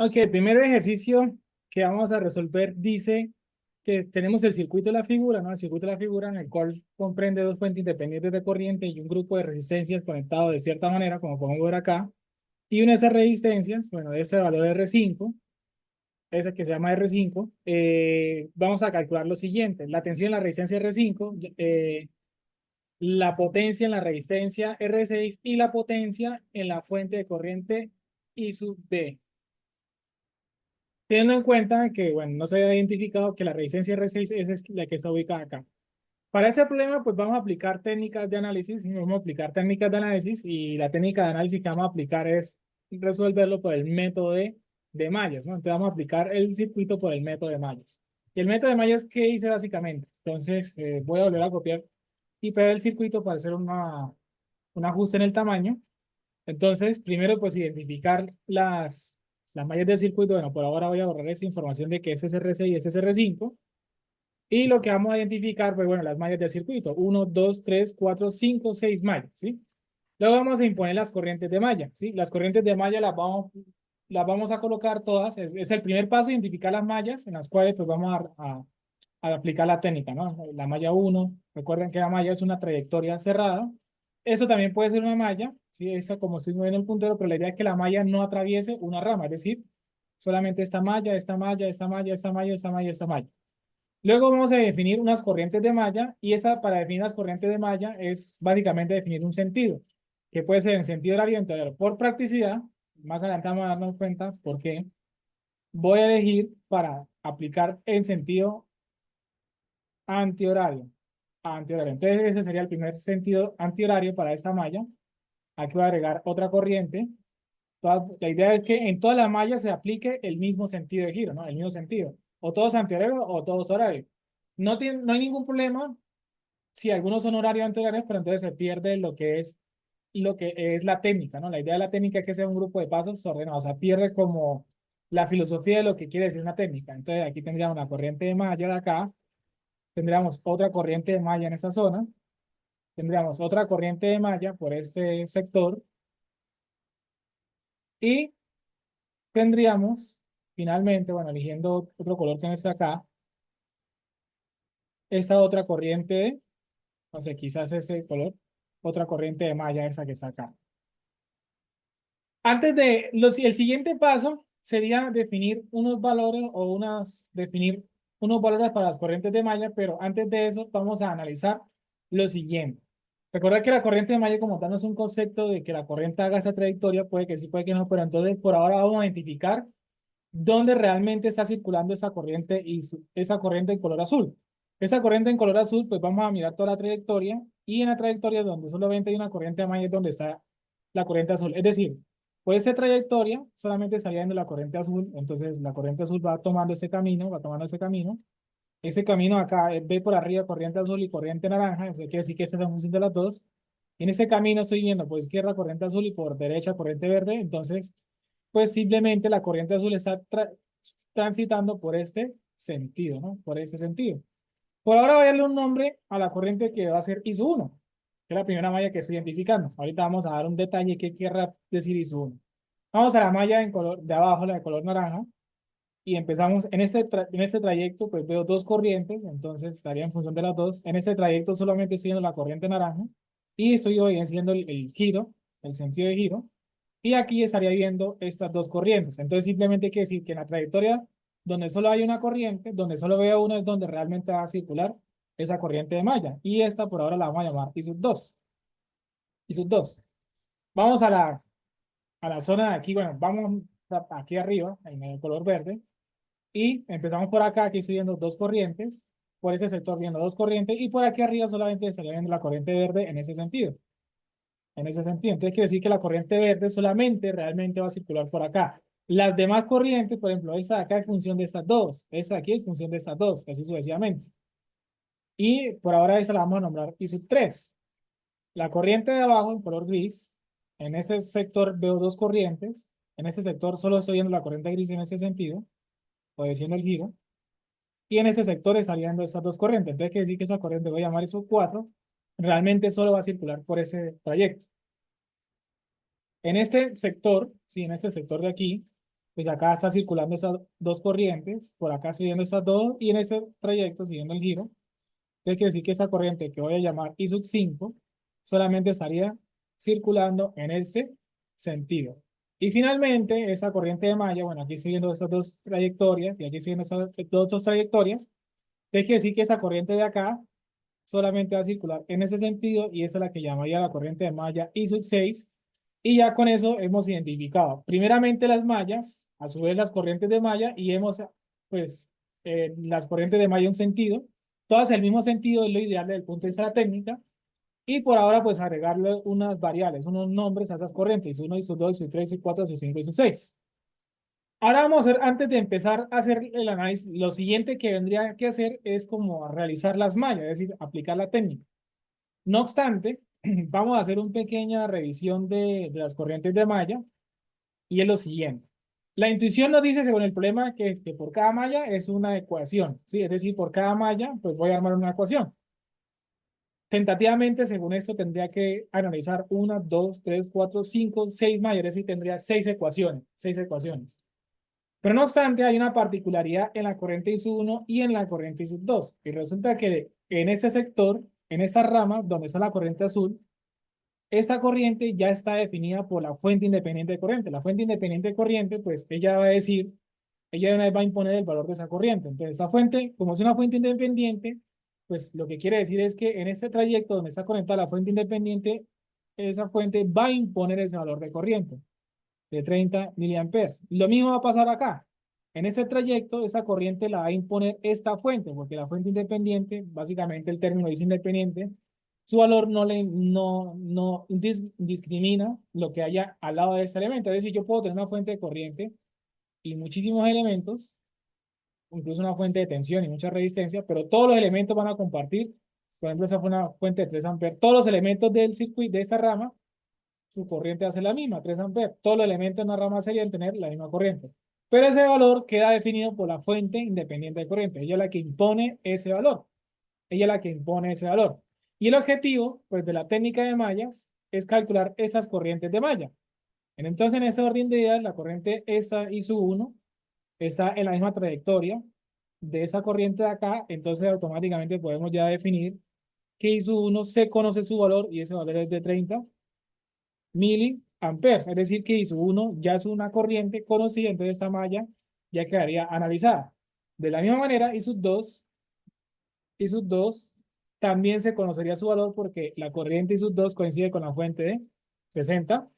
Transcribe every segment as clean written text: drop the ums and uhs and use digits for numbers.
Ok, el primer ejercicio que vamos a resolver dice que tenemos el circuito de la figura, ¿no? El circuito de la figura en el cual comprende dos fuentes independientes de corriente y un grupo de resistencias conectado de cierta manera, como podemos ver acá. Y una de esas resistencias, bueno, de este valor R5, esa que se llama R5, vamos a calcular lo siguiente. La tensión en la resistencia R5, la potencia en la resistencia R6 y la potencia en la fuente de corriente I sub B. Teniendo en cuenta que, bueno, no se había identificado que la resistencia R6 es la que está ubicada acá. Para ese problema, pues vamos a aplicar técnicas de análisis, ¿sí? Vamos a aplicar técnicas de análisis y la técnica de análisis que vamos a aplicar es resolverlo por el método de mallas, ¿no? Entonces vamos a aplicar el circuito por el método de mallas. Y el método de mallas, ¿qué hice básicamente? Entonces voy a volver a copiar y pegar el circuito para hacer un ajuste en el tamaño. Entonces, primero, pues identificar las mallas del circuito. Bueno, por ahora voy a borrar esa información de que ese es R6 y ese es R5. Y lo que vamos a identificar, pues bueno, las mallas del circuito. 1, 2, 3, 4, 5, 6 mallas, ¿sí? Luego vamos a imponer las corrientes de malla, ¿sí? Las corrientes de malla las vamos a colocar todas. Es el primer paso, identificar las mallas en las cuales pues vamos a aplicar la técnica, ¿no? La malla 1, recuerden que la malla es una trayectoria cerrada. Eso también puede ser una malla, ¿sí? Esa como si no en el puntero, pero la idea es que la malla no atraviese una rama, es decir, solamente esta malla, esta malla, esta malla, esta malla, esta malla, esta malla. Luego vamos a definir unas corrientes de malla y esa para definir las corrientes de malla es básicamente definir un sentido, que puede ser en sentido horario, entonces por practicidad, más adelante vamos a darnos cuenta por qué, voy a elegir para aplicar en sentido antihorario. Antihorario. Entonces ese sería el primer sentido antihorario para esta malla. Aquí voy a agregar otra corriente. La idea es que en toda la malla se aplique el mismo sentido de giro, ¿no? El mismo sentido. O todos antihorarios o todos horarios. No hay ningún problema si algunos son horarios antihorarios, pero entonces se pierde lo que es la técnica, ¿no? La idea de la técnica es que sea un grupo de pasos ordenados. O sea, pierde como la filosofía de lo que quiere decir una técnica. Entonces aquí tendríamos una corriente de malla de acá, tendríamos otra corriente de malla en esta zona, tendríamos otra corriente de malla por este sector y tendríamos finalmente, bueno, eligiendo otro color que no está acá, esta otra corriente, no sé, quizás ese color, otra corriente de malla esa que está acá. El siguiente paso sería definir unos valores para las corrientes de malla, pero antes de eso vamos a analizar lo siguiente. Recuerda que la corriente de malla como tal no es un concepto de que la corriente haga esa trayectoria, puede que sí, puede que no, pero entonces por ahora vamos a identificar dónde realmente está circulando esa corriente y esa corriente en color azul. Esa corriente en color azul, pues vamos a mirar toda la trayectoria y en la trayectoria donde solamente hay una corriente de malla es donde está la corriente azul. Es decir, por esa trayectoria solamente saliendo la corriente azul, entonces la corriente azul va tomando ese camino, va tomando ese camino. Ese camino acá ve por arriba corriente azul y corriente naranja, eso quiere decir que esa es la función de las dos. En ese camino estoy viendo por izquierda corriente azul y por derecha corriente verde, entonces pues simplemente la corriente azul está transitando por este sentido, ¿no? Por este sentido. Por ahora voy a darle un nombre a la corriente que va a ser ISO1, que es la primera malla que estoy identificando. Ahorita vamos a dar un detalle que querrá decir ISO1. Vamos a la malla en color de abajo, la de color naranja, y empezamos en este trayecto, pues veo dos corrientes, entonces estaría en función de las dos. En este trayecto solamente estoy viendo la corriente naranja y estoy obedeciendo el giro, el sentido de giro. Y aquí estaría viendo estas dos corrientes. Entonces simplemente quiere decir que en la trayectoria donde solo hay una corriente, donde solo veo una es donde realmente va a circular esa corriente de malla. Y esta por ahora la vamos a llamar I sub 2. I sub 2. Vamos a la zona de aquí, bueno, vamos aquí arriba, en el color verde. Y empezamos por acá, aquí estoy viendo dos corrientes, por ese sector viendo dos corrientes, y por aquí arriba solamente estaría viendo la corriente verde en ese sentido. En ese sentido. Entonces quiere decir que la corriente verde solamente realmente va a circular por acá. Las demás corrientes, por ejemplo, esta de acá es función de estas dos, esta de aquí es función de estas dos, así sucesivamente. Y por ahora esa la vamos a nombrar I sub 3. La corriente de abajo, en color gris, en ese sector veo dos corrientes, en ese sector solo estoy viendo la corriente gris en ese sentido, obedeciendo el giro. Y en ese sector están saliendo estas dos corrientes. Entonces quiere decir que esa corriente, voy a llamar eso 4, realmente solo va a circular por ese trayecto. En este sector, sí, en este sector de aquí, pues acá está circulando esas dos corrientes, por acá siguiendo estas dos, y en ese trayecto, siguiendo el giro, entonces quiere decir que esa corriente que voy a llamar I sub 5 solamente estaría circulando en ese sentido. Y finalmente, esa corriente de malla, bueno, aquí siguiendo esas dos trayectorias, y aquí siguiendo esas dos trayectorias, entonces quiere decir que esa corriente de acá solamente va a circular en ese sentido, y esa es la que llamaría la corriente de malla I sub 6. Y ya con eso hemos identificado primeramente las mallas, a su vez las corrientes de malla, y hemos, pues, las corrientes de malla en un sentido, todas el mismo sentido es lo ideal desde el punto de vista de la técnica, y por ahora pues agregarle unas variables, unos nombres a esas corrientes, uno, ISO 2, ISO 3, ISO 4, ISO 5, ISO 6. Ahora vamos a hacer, antes de empezar a hacer el análisis, lo siguiente que vendría que hacer es como realizar las mallas, es decir, aplicar la técnica. No obstante, vamos a hacer una pequeña revisión de las corrientes de malla y es lo siguiente. La intuición nos dice, según el problema, que por cada malla es una ecuación, ¿sí? Es decir, por cada malla, pues voy a armar una ecuación. Tentativamente, según esto, tendría que analizar una, dos, tres, cuatro, cinco, seis mallas, es decir, tendría seis ecuaciones, seis ecuaciones. Pero no obstante, hay una particularidad en la corriente I sub 1 y en la corriente I sub 2. Y resulta que en este sector, en esta rama, donde está la corriente azul, esta corriente ya está definida por la fuente independiente de corriente. La fuente independiente de corriente, pues ella va a decir, ella de una vez va a imponer el valor de esa corriente. Entonces, esta fuente, como es una fuente independiente, pues lo que quiere decir es que en este trayecto donde está conectada la fuente independiente, esa fuente va a imponer ese valor de corriente de 30 miliamperes. Lo mismo va a pasar acá. En este trayecto, esa corriente la va a imponer esta fuente, porque la fuente independiente, básicamente el término dice independiente, su valor no discrimina lo que haya al lado de este elemento. Es decir, yo puedo tener una fuente de corriente y muchísimos elementos, incluso una fuente de tensión y mucha resistencia, pero todos los elementos van a compartir. Por ejemplo, esa fue una fuente de 3 amperes. Todos los elementos del circuito, de esta rama, su corriente hace la misma, 3 amperes. Todos los elementos en una rama serían tener la misma corriente. Pero ese valor queda definido por la fuente independiente de corriente. Ella es la que impone ese valor. Ella es la que impone ese valor. Y el objetivo, pues, de la técnica de mallas es calcular esas corrientes de malla. Entonces, en ese orden de ideas, la corriente esta I sub 1 está en la misma trayectoria de esa corriente de acá. Entonces, automáticamente podemos ya definir que I sub 1 se conoce su valor y ese valor es de 30 miliamperes. Es decir, que I sub 1 ya es una corriente conocida, entonces esta malla ya quedaría analizada. De la misma manera, I sub 2 también se conocería su valor porque la corriente I sub 2 coincide con la fuente de 60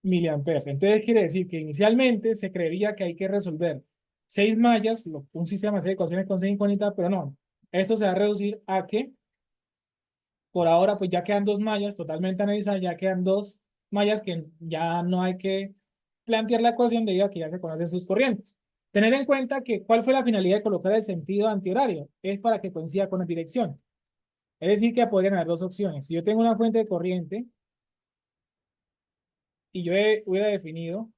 miliamperes. Entonces quiere decir que inicialmente se creería que hay que resolver seis mallas, un sistema de seis ecuaciones con seis incógnitas, pero no. Esto se va a reducir a que por ahora pues ya quedan dos mallas totalmente analizadas, ya quedan dos mallas que ya no hay que plantear la ecuación debido a que ya se conocen sus corrientes. Tener en cuenta que cuál fue la finalidad de colocar el sentido antihorario, es para que coincida con la dirección. Es decir, que podrían haber dos opciones. Si yo tengo una fuente de corriente y yo hubiera definido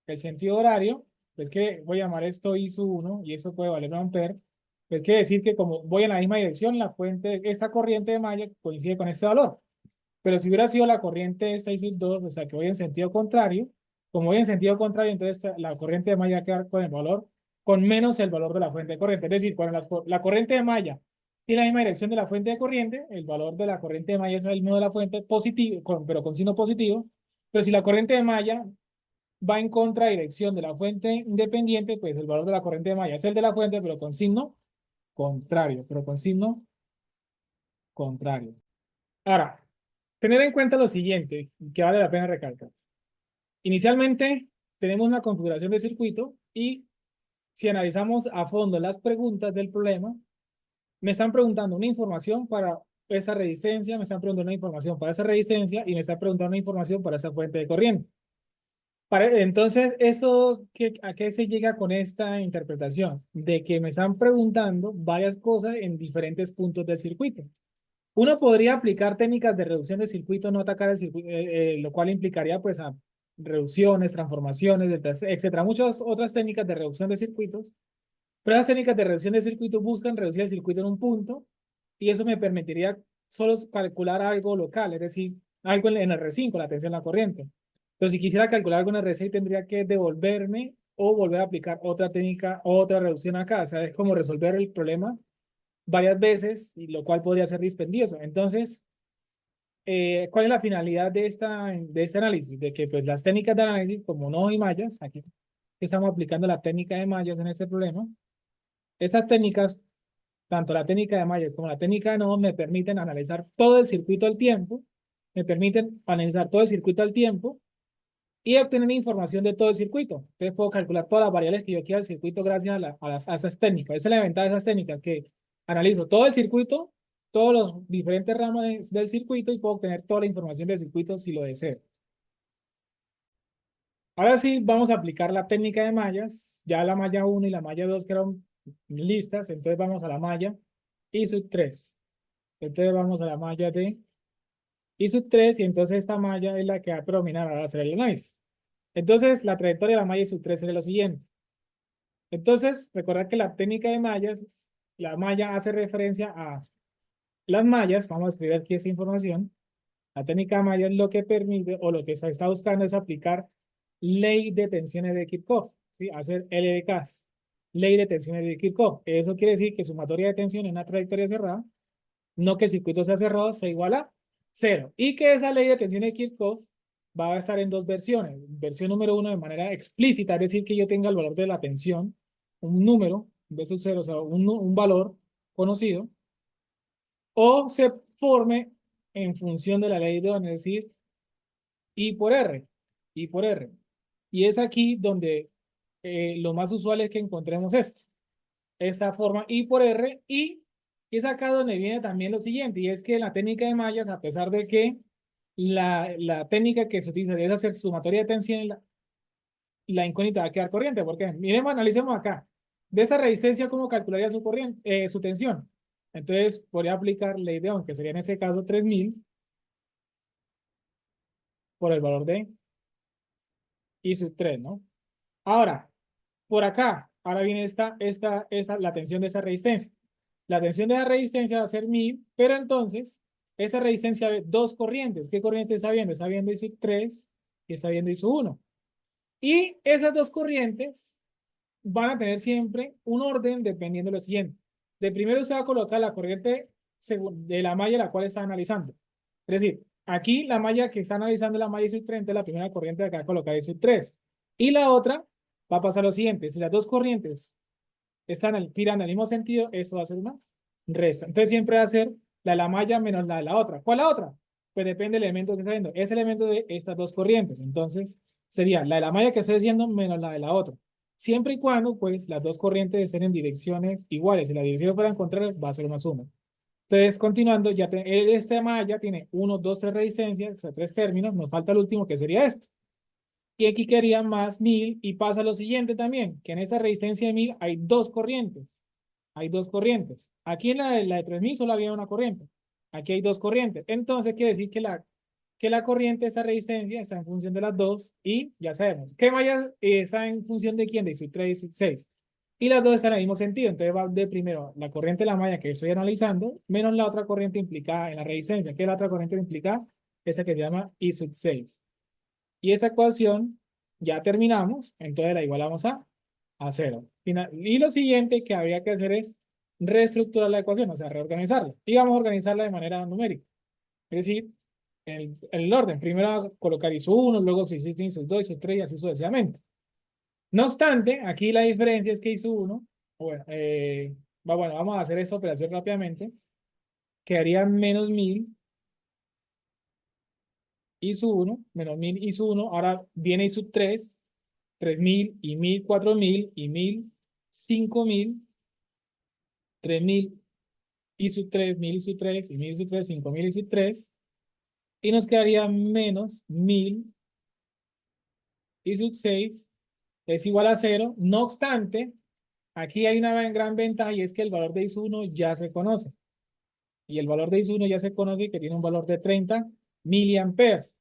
el sentido horario, pues que voy a llamar esto I sub 1 y esto puede valer un ampere, pues quiere decir que como voy en la misma dirección, la fuente, esta corriente de malla coincide con este valor. Pero si hubiera sido la corriente esta I sub 2, o sea que voy en sentido contrario, como voy en sentido contrario, entonces la corriente de malla va a quedar con el valor, con menos el valor de la fuente de corriente. Es decir, cuando la corriente de malla tiene la misma dirección de la fuente de corriente, el valor de la corriente de malla es el mismo de la fuente positivo, pero con signo positivo. Pero si la corriente de malla va en contradirección de la fuente independiente, pues el valor de la corriente de malla es el de la fuente, pero con signo contrario, pero con signo contrario. Ahora, tener en cuenta lo siguiente, que vale la pena recalcar. Inicialmente, tenemos una configuración de circuito y si analizamos a fondo las preguntas del problema, me están preguntando una información para esa resistencia, me están preguntando una información para esa resistencia y me están preguntando una información para esa fuente de corriente. Entonces, ¿a qué se llega con esta interpretación? De que me están preguntando varias cosas en diferentes puntos del circuito. Uno podría aplicar técnicas de reducción de circuito, no atacar el circuito, lo cual implicaría pues a reducciones, transformaciones, etcétera. Muchas otras técnicas de reducción de circuitos, pero esas técnicas de reducción de circuito buscan reducir el circuito en un punto y eso me permitiría solo calcular algo local, es decir, algo en el R5, la tensión, la corriente. Pero si quisiera calcular alguna RSI, tendría que devolverme o volver a aplicar otra técnica, otra reducción acá. O sea, es como resolver el problema varias veces, y lo cual podría ser dispendioso. Entonces, ¿cuál es la finalidad de este análisis? De que pues las técnicas de análisis, como no hay mallas, aquí estamos aplicando la técnica de mallas en este problema, esas técnicas, tanto la técnica de mallas como la técnica de nodos, me permiten analizar todo el circuito al tiempo, me permiten analizar todo el circuito al tiempo y obtener información de todo el circuito. Entonces puedo calcular todas las variables que yo quiera del circuito gracias a esas técnicas. Esa es la ventaja de esas técnicas, que analizo todo el circuito, todos los diferentes ramos del circuito y puedo obtener toda la información del circuito si lo deseo. Ahora sí, vamos a aplicar la técnica de mallas. Ya la malla 1 y la malla 2 quedaron listas, entonces vamos a la malla I sub 3. Entonces vamos a la malla de I sub 3 y entonces esta malla es la que va a predominar a hacer el análisis. Entonces, la trayectoria de la malla I sub 3 es lo siguiente. Entonces, recordar que la técnica de mallas, la malla hace referencia a las mallas. Vamos a escribir aquí esa información. La técnica de mallas lo que permite o lo que se está buscando es aplicar ley de tensiones de Kirchhoff, ¿sí? Hacer LDKs, ley de tensiones de Kirchhoff. Eso quiere decir que sumatoria de tensión en una trayectoria cerrada, no que el circuito sea cerrado, sea igual a cero. Y que esa ley de tensión de Kirchhoff va a estar en dos versiones. Versión número uno de manera explícita, es decir, que yo tenga el valor de la tensión, un número, en vez de un cero, o sea, un valor conocido, o se forme en función de la ley de Ohm, es decir, I por R, I por R. Y es aquí donde lo más usual es que encontremos esto, esa forma I por R, y es acá donde viene también lo siguiente, y es que la técnica de mallas, a pesar de que la técnica que se utiliza es hacer sumatoria de tensión, la incógnita va a quedar corriente, porque miremos, analicemos acá. De esa resistencia, ¿cómo calcularía su corriente, su tensión? Entonces, podría aplicar ley de Ohm, que sería en ese caso 3000 por el valor de I sub 3, ¿no? Ahora, por acá, ahora viene la tensión de esa resistencia. La tensión de esa resistencia va a ser 1000, pero entonces, esa resistencia ve dos corrientes. ¿Qué corriente está viendo? Está viendo I sub 3 y está viendo I sub 1. Y esas dos corrientes van a tener siempre un orden dependiendo de lo siguiente. De primero se va a colocar la corriente de la malla la cual está analizando. Es decir, aquí la malla que está analizando la malla I sub 30, la primera corriente de acá colocar I sub 3. Y la otra va a pasar lo siguiente. Si las dos corrientes giran en el mismo sentido, eso va a ser una resta. Entonces siempre va a ser la de la malla menos la de la otra. ¿Cuál es la otra? Pues depende del elemento que está viendo. Es el elemento de estas dos corrientes. Entonces sería la de la malla que estoy diciendo menos la de la otra. Siempre y cuando, pues, las dos corrientes estén en direcciones iguales. Si las direcciones fueran contrarias, va a ser una suma. Entonces, continuando, esta malla tiene 1, 2, 3 resistencias, o sea, 3 términos. Nos falta el último, que sería esto. Y aquí quería más 1000 y pasa lo siguiente también, que en esa resistencia de 1000 hay dos corrientes. Hay dos corrientes. Aquí en la de 3000 solo había una corriente. Aquí hay dos corrientes. Entonces quiere decir que la corriente de esa resistencia está en función de las dos y ya sabemos. ¿Qué malla está en función de quién? De sub 3 y sub 6. Y las dos están en el mismo sentido. Entonces va de primero la corriente de la malla que estoy analizando menos la otra corriente implicada en la resistencia. ¿Qué es la otra corriente implicada? Esa que se llama I sub 6. Y esa ecuación ya terminamos, entonces la igualamos a cero. Y lo siguiente que habría que hacer es reestructurar la ecuación, o sea, reorganizarla. Y vamos a organizarla de manera numérica. Es decir, el orden. Primero colocar ISO 1, luego si existe ISO 2, ISO 3 y así sucesivamente. No obstante, aquí la diferencia es que ISO 1, bueno, bueno, vamos a hacer esta operación rápidamente, quedaría menos 1000 ISO 1, menos 1000 ISO 1, ahora viene ISO 3, 3000 y 1000, 4000 y 1000, 5000, 3000 y sub 3, 1000 y sub 3 y 1000 y sub 3, 5000 y sub 3. Y nos quedaría menos 1000 y sub 6 es igual a cero. No obstante, aquí hay una gran ventaja y es que el valor de IS1 ya se conoce. Y el valor de IS1 ya se conoce que tiene un valor de 30 miliamperes.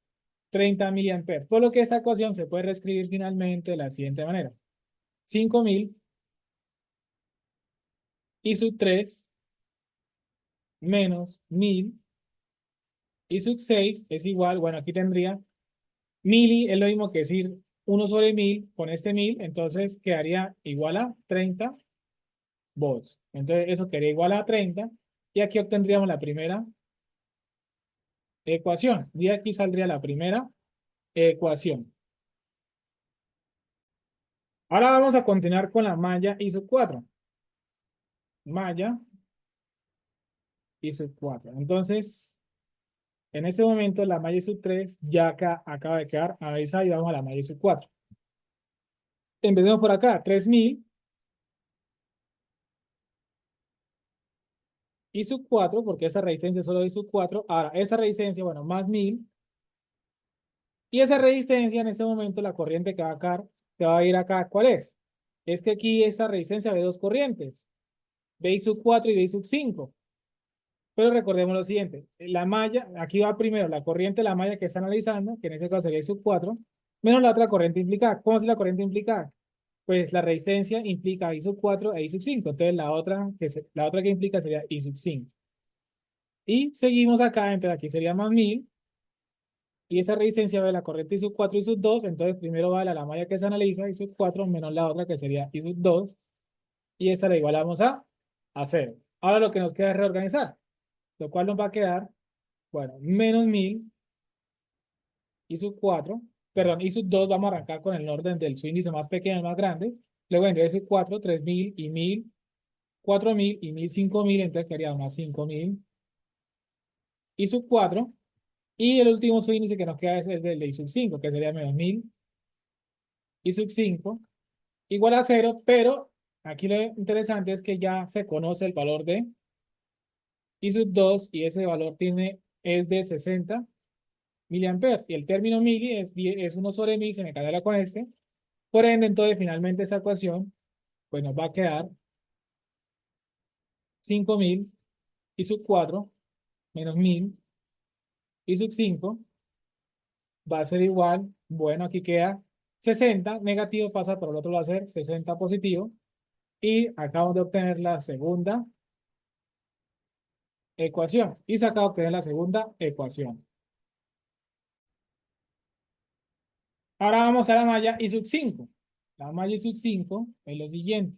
30 miliamperes. Por lo que esta ecuación se puede reescribir finalmente de la siguiente manera. 5000 y sub 3 menos 1000 y sub 6 es igual, bueno, aquí tendría Mili es lo mismo que decir 1/1000 con este 1000, entonces quedaría igual a 30 volts. Entonces eso quedaría igual a 30 y aquí obtendríamos la primera ecuación. Y aquí saldría la primera ecuación. Ahora vamos a continuar con la malla I sub 4. Malla I sub 4. Entonces, en ese momento la malla I sub 3 ya acá acaba de quedar analizada y vamos a la malla I sub 4. Empecemos por acá, 3000 I sub 4, porque esa resistencia es solo I sub 4. Ahora, esa resistencia, bueno, más 1000. Y esa resistencia en este momento, la corriente que va a ir acá, ¿cuál es? Es que aquí esta resistencia ve dos corrientes, B I sub 4 y B I sub 5. Pero recordemos lo siguiente, la malla, aquí va primero la corriente de la malla que está analizando, que en este caso sería I sub 4, menos la otra corriente implicada. ¿Cómo es la corriente implicada? Pues la resistencia implica I sub 4 e I sub 5. Entonces la otra que implica sería I sub 5. Y seguimos acá, entonces aquí sería más 1000. Y esa resistencia va de la corriente I sub 4 y I sub 2. Entonces primero va la malla que se analiza, I sub 4, menos la otra que sería I sub 2. Y esa la igualamos a 0. Ahora lo que nos queda es reorganizar, lo cual nos va a quedar, bueno, menos 1000 I sub 4, perdón, I sub 2, vamos a arrancar con el orden del su índice más pequeño al más grande. Luego en I sub 4, 3000 y 1000, 4000 y 1000, 5000, entonces quedaría más 5000 I sub 4. Y el último subíndice que nos queda es el de I sub 5, que sería menos 1000 I sub 5 igual a 0, pero aquí lo interesante es que ya se conoce el valor de I sub 2 y ese valor es de 60 miliamperes. Y el término mili es 1/1000, se me caerá con este. Por ende, entonces, finalmente esa ecuación, pues nos va a quedar 5000 I sub 4 menos 1000 I sub 5 va a ser igual, bueno, aquí queda 60, negativo pasa por el otro lado a ser 60 positivo. Y acabamos de obtener la segunda ecuación. Y se acaba de obtener la segunda ecuación. Ahora vamos a la malla I sub 5. La malla I sub 5 es lo siguiente.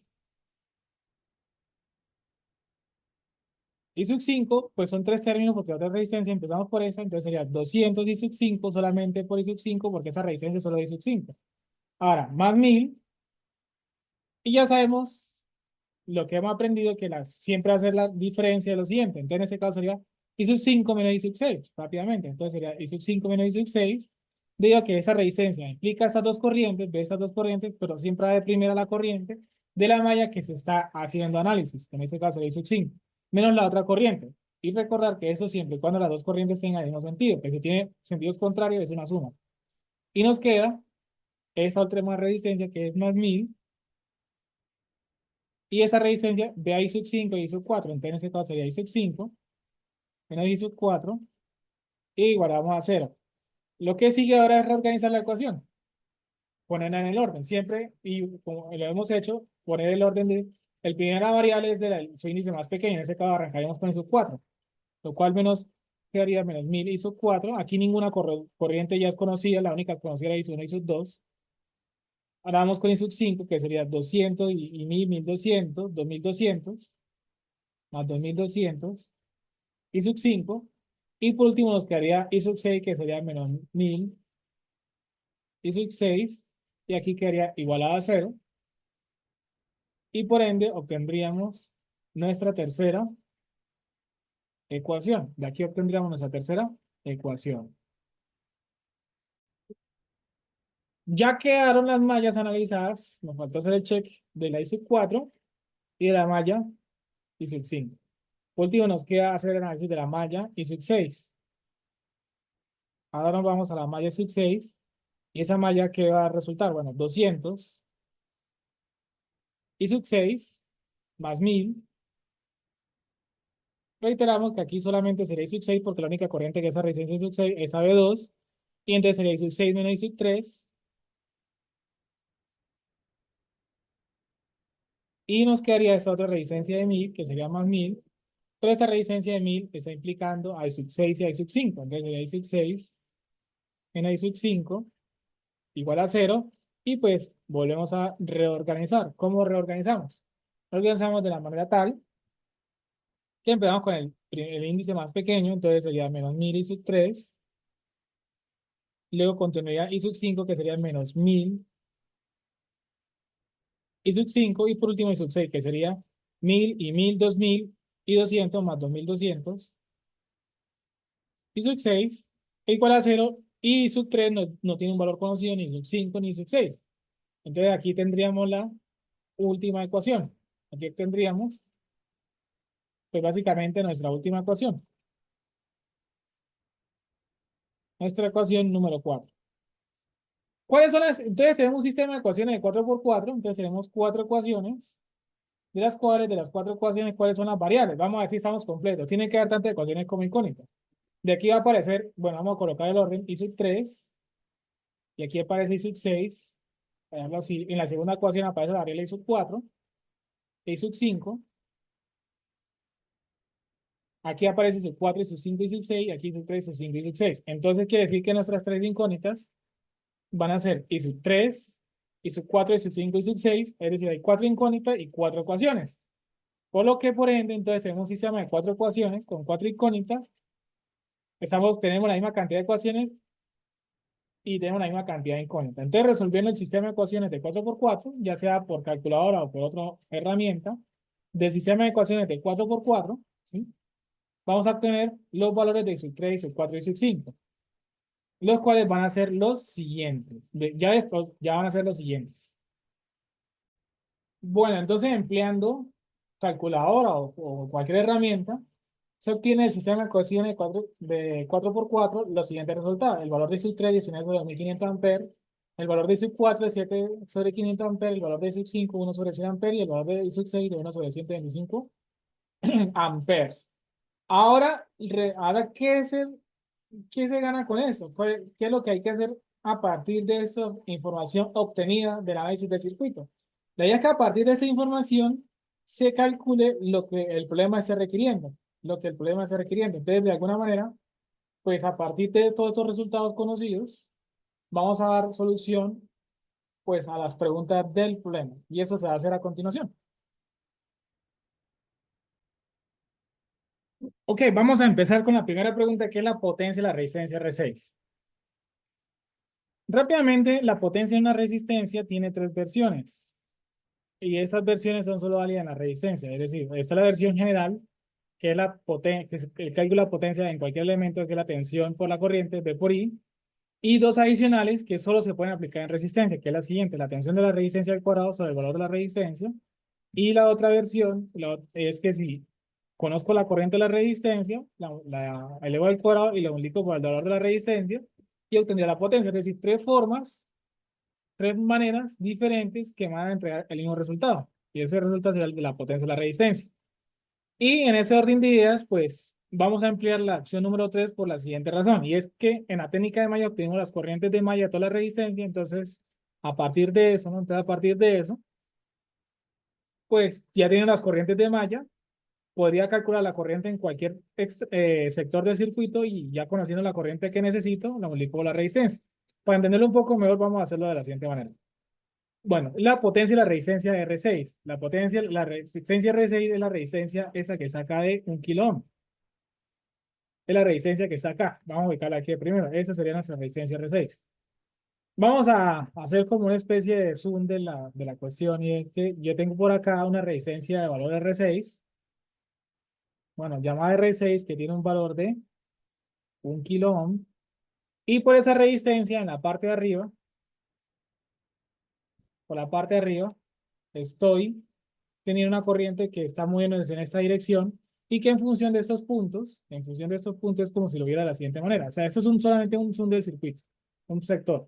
I sub 5, pues son tres términos porque otra resistencia, empezamos por esa, entonces sería 200 I sub 5 solamente por I sub 5 porque esa resistencia es solo I sub 5. Ahora, más 1000, y ya sabemos lo que hemos aprendido, que siempre hacer la diferencia de lo siguiente. Entonces, en este caso sería I sub 5 menos I sub 6, rápidamente. Entonces sería I sub 5 menos I sub 6, debido a que esa resistencia implica esas dos corrientes, de esas dos corrientes, pero siempre va de primera la corriente de la malla que se está haciendo análisis, que en este caso sería I sub 5, menos la otra corriente. Y recordar que eso siempre cuando las dos corrientes tengan el mismo sentido, que si tiene sentidos contrarios es una suma. Y nos queda esa otra más resistencia que es más 1000. Y esa resistencia de I sub 5 y I sub 4. Entonces en este caso sería I sub 5 menos I sub 4 y igualamos a 0. Lo que sigue ahora es reorganizar la ecuación. Ponerla en el orden. Siempre, y como lo hemos hecho, poner el orden de... El primera variable es de su índice más pequeño. En este caso arrancaríamos con I sub 4. Lo cual menos quedaría menos 1000 I sub 4. Aquí ninguna corriente ya es conocida. La única conocida era I sub 1 y I sub 2. Ahora vamos con I sub 5, que sería 200 y 1000, 1200, 2200, más 2200. I sub 5. Y por último nos quedaría I sub 6, que sería menos 1000 I sub 6. Y aquí quedaría igualada a 0. Y por ende obtendríamos nuestra tercera ecuación. De aquí obtendríamos nuestra tercera ecuación. Ya quedaron las mallas analizadas. Nos falta hacer el check de la I sub 4 y de la malla I sub 5. Por último nos queda hacer el análisis de la malla I sub 6. Ahora nos vamos a la malla I sub 6. Y esa malla, ¿qué va a resultar? Bueno, 200 I sub 6 más 1000. Reiteramos que aquí solamente sería I sub 6 porque la única corriente que esa resistencia I sub 6 es AB2. Y entonces sería I sub 6 menos I sub 3. Y nos quedaría esta otra resistencia de 1000, que sería más 1000. Pero esta resistencia de 1000 está implicando a I sub 6 y a I sub 5. Entonces sería I sub 6 menos I sub 5. igual a 0 y pues volvemos a reorganizar. ¿Cómo reorganizamos? Organizamos de la manera tal que empezamos con el índice más pequeño, entonces sería menos 1000 y sub 3, luego continuaría y sub 5 que sería menos 1000 y sub 5 y por último y sub 6 que sería 1000 y 1000, 2000 y 200 más 2200 y sub 6 igual a 0 y sub 3 no tiene un valor conocido ni sub 5 ni sub 6. Entonces aquí tendríamos la última ecuación. Aquí tendríamos pues básicamente nuestra última ecuación. Nuestra ecuación número 4. ¿Cuáles son las? Entonces tenemos un sistema de ecuaciones de 4 por 4. Entonces tenemos 4 ecuaciones, de las 4 ecuaciones, ¿cuáles son las variables? Vamos a ver si estamos completos. Tiene que dar tantas ecuaciones como incógnitas. De aquí va a aparecer, bueno, vamos a colocar el orden, y sub 3, y aquí aparece y sub 6. Así, en la segunda ecuación aparece la variable y sub 4, y sub 5. Aquí aparece sub 4 y sub 5 y sub 6, y aquí sub 3, sub 5 y sub 6. Entonces quiere decir que nuestras tres incógnitas van a ser y sub 3, y sub 4, y sub 5 y sub 6, es decir, hay 4 incógnitas y 4 ecuaciones. Por lo que, por ende, entonces tenemos un sistema de 4 ecuaciones con 4 incógnitas. Tenemos la misma cantidad de ecuaciones y tenemos la misma cantidad de incógnitas. Entonces, resolviendo el sistema de ecuaciones de 4 por 4, ya sea por calculadora o por otra herramienta, del sistema de ecuaciones de 4 por 4, ¿sí? Vamos a obtener los valores de sub 3, sub 4 y sub 5, los cuales van a ser los siguientes. Ya después, ya van a ser los siguientes. Bueno, entonces empleando calculadora o cualquier herramienta, se obtiene el sistema de ecuaciones de 4 por 4 los siguientes resultados. El valor de sub 3, 19 sobre 2500 amperes. El valor de sub 4, 7 sobre 500 amperes. El valor de sub 5, 1 sobre 100 amperes. Y el valor de sub 6, de 1 sobre 125 amperes. Ahora, ¿qué se gana con esto? ¿Qué es lo que hay que hacer a partir de esa información obtenida del análisis del circuito? La idea es que a partir de esa información se calcule lo que el problema esté requiriendo, Entonces, de alguna manera, pues a partir de todos estos resultados conocidos, vamos a dar solución pues a las preguntas del problema. Y eso se va a hacer a continuación. Ok, vamos a empezar con la primera pregunta, que es la potencia y la resistencia R6. Rápidamente, la potencia de una resistencia tiene tres versiones. Y esas versiones son solo válidas en la resistencia. Es decir, esta es la versión general, que es la potencia, el cálculo de potencia en cualquier elemento, que es la tensión por la corriente, V por I. Y dos adicionales que solo se pueden aplicar en resistencia, que es la siguiente, la tensión de la resistencia al cuadrado sobre el valor de la resistencia. Y la otra versión es que si conozco la corriente de la resistencia, la elevo al cuadrado y la multiplico por el valor de la resistencia y obtendría la potencia. Es decir, tres maneras diferentes que van a entregar el mismo resultado. Y ese resultado será el de la potencia de la resistencia. Y en ese orden de ideas, pues vamos a emplear la acción número 3 por la siguiente razón. Y es que en la técnica de malla obtenemos las corrientes de malla de toda la resistencia. Entonces, a partir de eso, ¿no? Entonces, a partir de eso, pues ya tienen las corrientes de malla. Podría calcular la corriente en cualquier sector del circuito y ya conociendo la corriente que necesito, la multiplico por la resistencia. Para entenderlo un poco mejor, vamos a hacerlo de la siguiente manera. Bueno, la potencia y la resistencia de R6. La resistencia R6 es la resistencia esa que está acá de 1 kilo ohm. Es la resistencia que está acá. Vamos a ubicarla aquí primero. Esa sería nuestra resistencia R6. Vamos a hacer como una especie de zoom de la cuestión y es que yo tengo por acá una resistencia de valor R6. Bueno, llamada R6 que tiene un valor de 1 kilo ohm. Y por esa resistencia en la parte de arriba, por la parte de arriba, estoy teniendo una corriente que está moviéndose en esta dirección y que en función de estos puntos es como si lo viera de la siguiente manera. O sea, esto es solamente un zoom del circuito, un sector.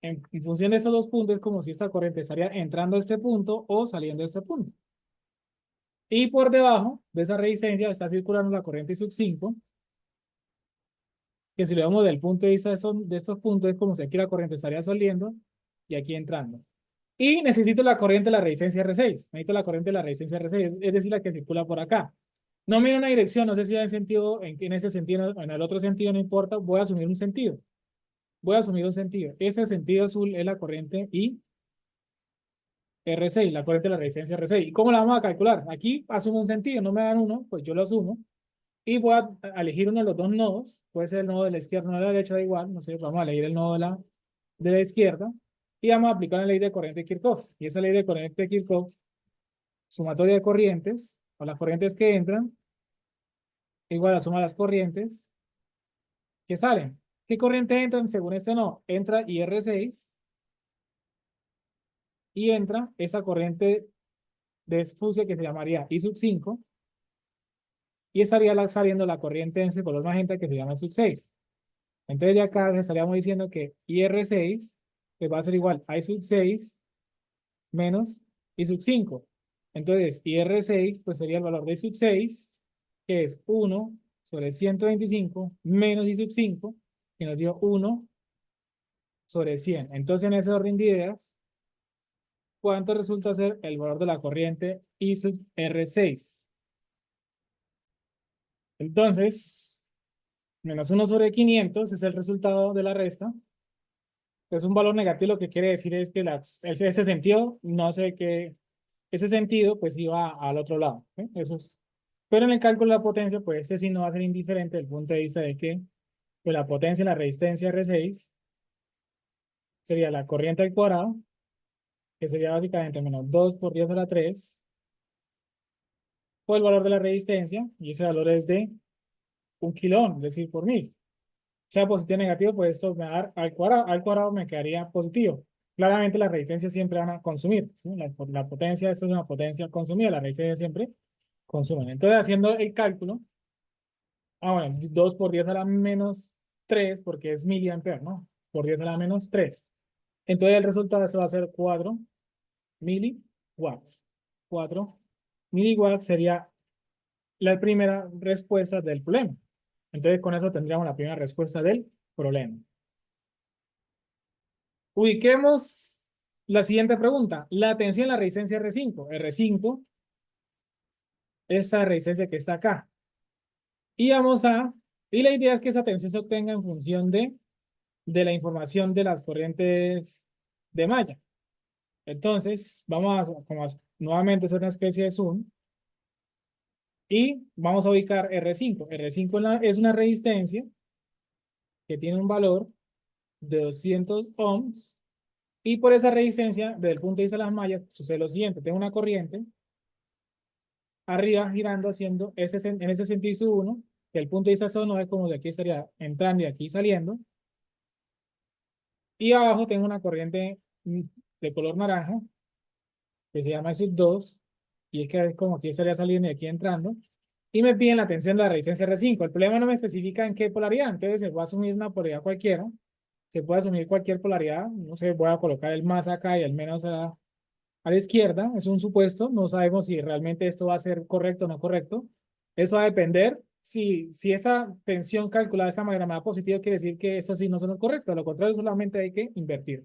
En función de esos dos puntos es como si esta corriente estaría entrando a este punto o saliendo de este punto. Y por debajo de esa resistencia está circulando la corriente sub 5, que si lo vemos desde el punto de vista de estos puntos es como si aquí la corriente estaría saliendo y aquí entrando. Y necesito la corriente de la resistencia R6. Necesito la corriente de la resistencia R6, es decir, la que circula por acá. No miro una dirección, no sé si va en ese sentido, en ese sentido, en el otro sentido no importa, voy a asumir un sentido. Voy a asumir un sentido. Ese sentido azul es la corriente I R6, la corriente de la resistencia R6. ¿Y cómo la vamos a calcular? Aquí asumo un sentido, no me dan uno, pues yo lo asumo. Y voy a elegir uno de los dos nodos. Puede ser el nodo de la izquierda o de la derecha, da igual. No sé, vamos a elegir el nodo de la izquierda. Y vamos a aplicar la ley de corriente de Kirchhoff. Y esa ley de corriente de Kirchhoff, sumatoria de corrientes, o las corrientes que entran, igual a la suma de las corrientes que salen. ¿Qué corriente entran según este nodo? Entra IR6 y entra esa corriente de esfusia que se llamaría I sub 5 y estaría saliendo la corriente en ese color magenta que se llama sub 6. Entonces de acá estaríamos diciendo que IR6 pues va a ser igual a I sub 6 menos I sub 5. Entonces IR6 pues sería el valor de I sub 6, que es 1 sobre 125 menos I sub 5, que nos dio 1 sobre 100. Entonces en ese orden de ideas, ¿cuánto resulta ser el valor de la corriente I sub R6? Entonces, menos 1 sobre 500 es el resultado de la resta. Es un valor negativo, lo que quiere decir es que ese sentido, no sé qué, ese sentido pues iba al otro lado. ¿Eh? Eso es. Pero en el cálculo de la potencia, pues este sí no va a ser indiferente desde el punto de vista de que pues, la potencia en la resistencia R6 sería la corriente al cuadrado, que sería básicamente menos 2 por 10 a la 3, o el valor de la resistencia, y ese valor es de 1 kilo ohm, es decir, por 1000. Sea positivo o negativo, pues esto me va a dar al cuadrado me quedaría positivo. Claramente las resistencias siempre van a consumir, ¿sí? La potencia, esto es una potencia consumida, la resistencia siempre consumen. Entonces, haciendo el cálculo, bueno, 2 por 10 a la menos 3 porque es miliamperes, ¿no? Por 10 a la menos 3. Entonces, el resultado de eso va a ser 4 miliwatts. 4 miliwatts sería la primera respuesta del problema. Entonces, con eso tendríamos la primera respuesta del problema. Ubiquemos la siguiente pregunta. La tensión en la resistencia R5. R5, esa resistencia que está acá. Y y la idea es que esa tensión se obtenga en función de la información de las corrientes de malla. Entonces, vamos nuevamente hacer una especie de zoom y vamos a ubicar R5. R5 es una resistencia que tiene un valor de 200 ohms y por esa resistencia, desde el punto de vista de las mallas, sucede lo siguiente. Tengo una corriente arriba girando haciendo en ese sentido sub 1, que el punto de vista no es como de aquí estaría entrando y aquí saliendo. Y abajo tengo una corriente de color naranja que se llama sub 2, y es que es como aquí estaría saliendo y aquí entrando. Y me piden la tensión de la resistencia R5. El problema no me especifica en qué polaridad, entonces se puede asumir una polaridad cualquiera. Se puede asumir cualquier polaridad. No sé, voy a colocar el más acá y el menos a la izquierda, es un supuesto, no sabemos si realmente esto va a ser correcto o no correcto. Eso va a depender. Si esa tensión calculada de esta manera me da positivo, quiere decir que eso sí no son correcto. A lo contrario, solamente hay que invertir.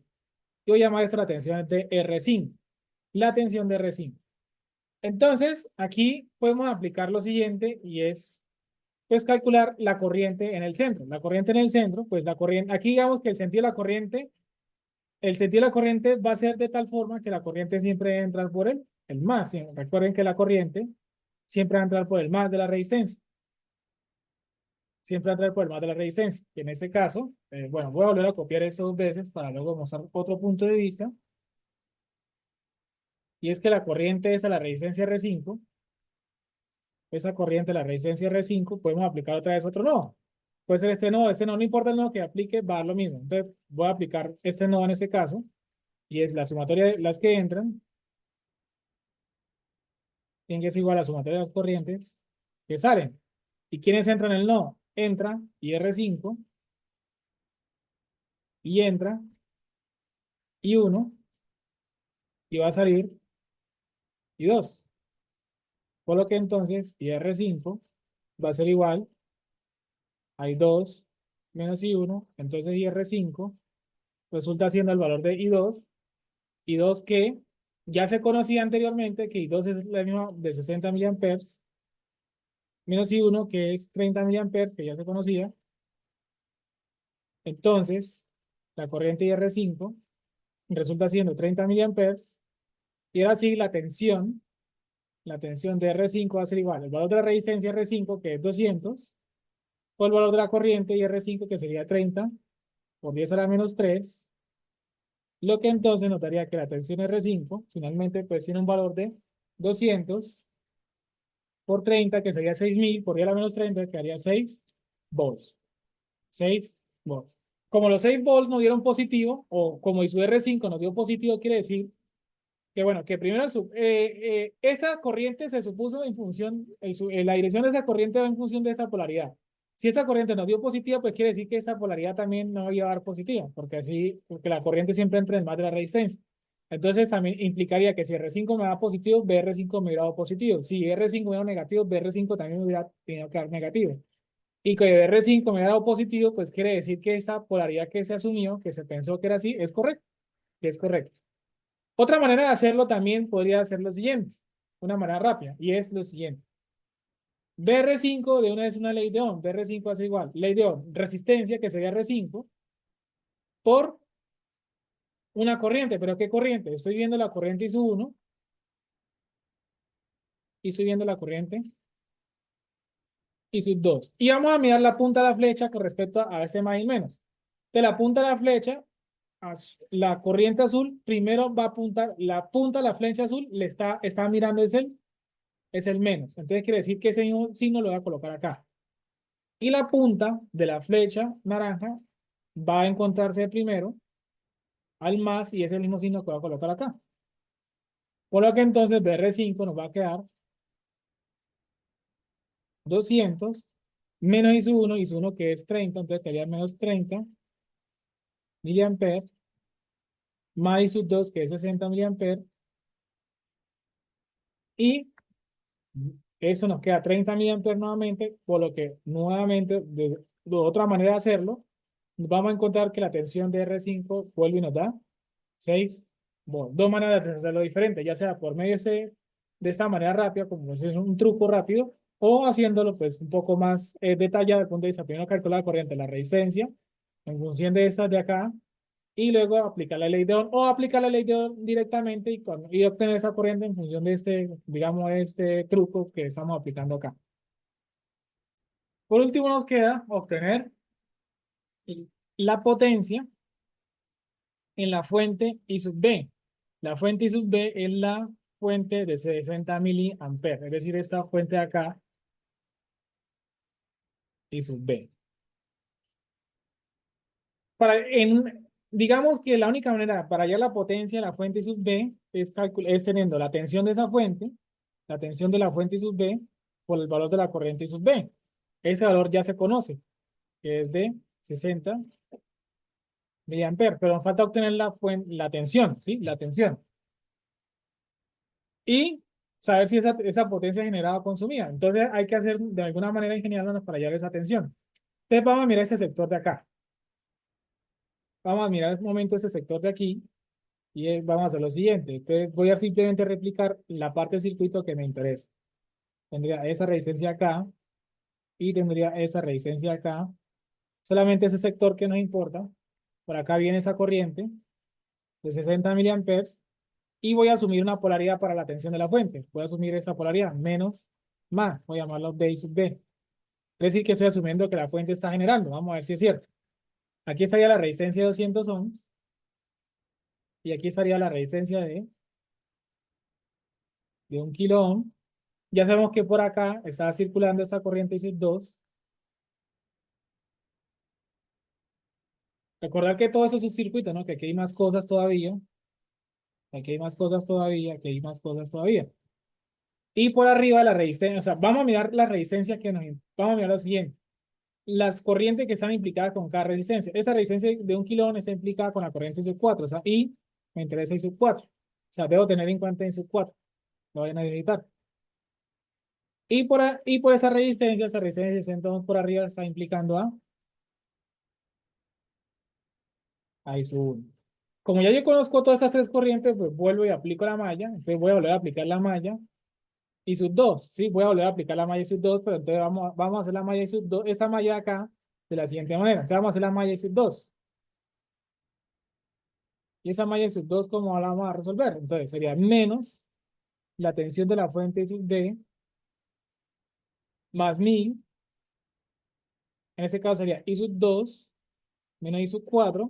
Yo voy a llamar esto la tensión de R5. La tensión de R5. Entonces, aquí podemos aplicar lo siguiente y es, pues, calcular la corriente en el centro. La corriente en el centro, pues la corriente, aquí digamos que el sentido de la corriente va a ser de tal forma que la corriente siempre debe entrar por el más. ¿Sí? Recuerden que la corriente siempre va a entrar por el más de la resistencia. Siempre va a entrar por el más de la resistencia. Y en este caso, bueno, voy a volver a copiar esto 2 veces para luego mostrar otro punto de vista. Y es que la corriente es a la resistencia R5. Esa corriente, la resistencia R5, podemos aplicar otra vez otro nodo. Puede ser este nodo, no importa el nodo que aplique, va a dar lo mismo. Entonces, voy a aplicar este nodo en este caso. Y es la sumatoria de las que entran tiene que ser igual a la sumatoria de las corrientes que salen. ¿Y quiénes entran en el nodo? Entra IR5 y entra I1 y va a salir I2. Por lo que entonces IR5 va a ser igual a I2 menos I1. Entonces IR5 resulta siendo el valor de I2. I2 que ya se conocía anteriormente, que I2 es la misma de 60 miliamperes, menos I1 que es 30 miliamperes, que ya se conocía. Entonces, la corriente IR5 resulta siendo 30 miliamperes, y ahora sí la tensión de R5 va a ser igual al valor de la resistencia R5, que es 200, o el valor de la corriente IR5, que sería 30 por 10 a la menos 3, lo que entonces nos daría que la tensión R5 finalmente pues tiene un valor de 200 por 30, que sería 6000 por 10 a la menos 30, que haría 6 volts. 6 volts. Como los 6 volts nos dieron positivo, o como su R5 nos dio positivo, quiere decir que bueno, que primero esa corriente se supuso en función, la dirección de esa corriente va en función de esa polaridad. Si esa corriente nos dio positiva, pues quiere decir que esa polaridad también nos va a llevar positiva, porque la corriente siempre entra en más de la resistencia. Entonces también implicaría que si R5 me da positivo, BR5 me hubiera dado positivo. Si R5 me da negativo, BR5 también me hubiera tenido que dar negativo. Y que BR5 me ha dado positivo, pues quiere decir que esa polaridad que se asumió, que se pensó que era así, es correcto, que es correcto. Otra manera de hacerlo también podría ser lo siguiente, una manera rápida, y es lo siguiente. BR5 de una vez una ley de Ohm, BR5 hace igual, ley de Ohm, resistencia, que sería R5, por una corriente. ¿Pero qué corriente? Estoy viendo la corriente I1 y estoy viendo la corriente I2. Y vamos a mirar la punta de la flecha con respecto a este más y menos. De la punta de la flecha, la corriente azul primero va a apuntar, la punta de la flecha azul le está mirando es el menos. Entonces quiere decir que ese mismo signo lo voy a colocar acá. Y la punta de la flecha naranja va a encontrarse primero al más, y es el mismo signo que voy a colocar acá. Por lo que entonces BR5 nos va a quedar 200 menos I1 que es 30, entonces quedaría menos 30 miliamperes, más I2 que es 60 miliamperes, y eso nos queda 30 miliamperes nuevamente, por lo que nuevamente, de otra manera de hacerlo, vamos a encontrar que la tensión de R5 vuelve y nos da 6 volts. Dos maneras de hacerlo diferente, ya sea por medio de esta manera rápida, como es un truco rápido, o haciéndolo pues un poco más detallado desde el punto de vista, primero calcular la corriente, la resistencia, en función de estas de acá, y luego aplicar la ley de Ohm, o aplicar la ley de Ohm directamente y obtener esa corriente en función de digamos, este truco que estamos aplicando acá. Por último nos queda obtener la potencia en la fuente I sub B. La fuente I sub B es la fuente de 60 miliamperes, es decir, esta fuente de acá, I sub B. Digamos que la única manera para hallar la potencia de la fuente I sub B es teniendo la tensión de esa fuente, la tensión de la fuente I sub B, por el valor de la corriente I sub B. Ese valor ya se conoce, que es de 60 miliamperes, pero nos falta obtener la tensión, ¿sí? La tensión. Y saber si esa potencia es generada o consumida. Entonces hay que hacer de alguna manera ingeniándonos para hallar esa tensión. Entonces vamos a mirar ese sector de acá. Vamos a mirar un momento ese sector de aquí y vamos a hacer lo siguiente. Entonces voy a simplemente replicar la parte del circuito que me interesa. Tendría esa resistencia acá y tendría esa resistencia acá. Solamente ese sector que nos importa. Por acá viene esa corriente de 60 miliamperes y voy a asumir una polaridad para la tensión de la fuente. Voy a asumir esa polaridad, menos, más. Voy a llamarlo B y sub B. Es decir, que estoy asumiendo que la fuente está generando. Vamos a ver si es cierto. Aquí estaría la resistencia de 200 ohms y aquí estaría la resistencia de 1 kilo ohm. Ya sabemos que por acá está circulando esta corriente I2. Recordar que todo eso es un circuito, ¿no? Que aquí hay más cosas todavía. Aquí hay más cosas todavía. Aquí hay más cosas todavía. Y por arriba la resistencia. O sea, vamos a mirar la resistencia Vamos a mirar lo siguiente. Las corrientes que están implicadas con cada resistencia. Esa resistencia de 1 kilo ohm está implicada con la corriente I sub 4. O sea, y me interesa I sub 4. O sea, debo tener en cuenta I sub 4. Lo voy a necesitar. Y por esa resistencia de 60 ohms por arriba está implicando a I sub 1. Como ya yo conozco todas estas tres corrientes, pues vuelvo y aplico la malla. Entonces voy a volver a aplicar la malla I sub 2. Sí, voy a volver a aplicar la malla I sub 2, pero entonces vamos a hacer la malla I sub 2, esa malla de acá, de la siguiente manera. Entonces vamos a hacer la malla I sub 2. Y esa malla sub 2, ¿cómo la vamos a resolver? Entonces sería menos la tensión de la fuente sub D más 1000. En este caso sería I sub 2 menos I sub 4.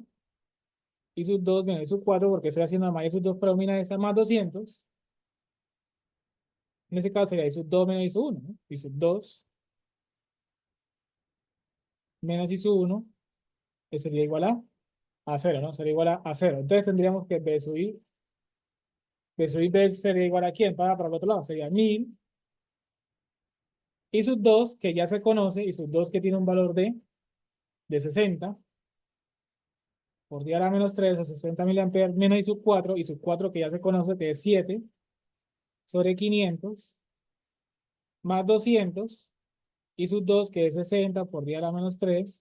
I sub 2 menos I sub 4 porque estoy haciendo la malla sub 2 predomina esta más 200. En este caso sería I sub 2 menos I sub 1, ¿no? I sub 2 menos I sub 1, que sería igual a 0, ¿no? Sería igual a 0. Entonces tendríamos que B sub I B sería igual a quién, para el otro lado, sería 1000. I sub 2, que ya se conoce, I sub 2 que tiene un valor de 60, por 10 a la menos 3 a 60 miliamperes, menos I sub 4 que ya se conoce, que es 7, sobre 500, más 200, I sub 2 que es 60 por 10 a la menos 3,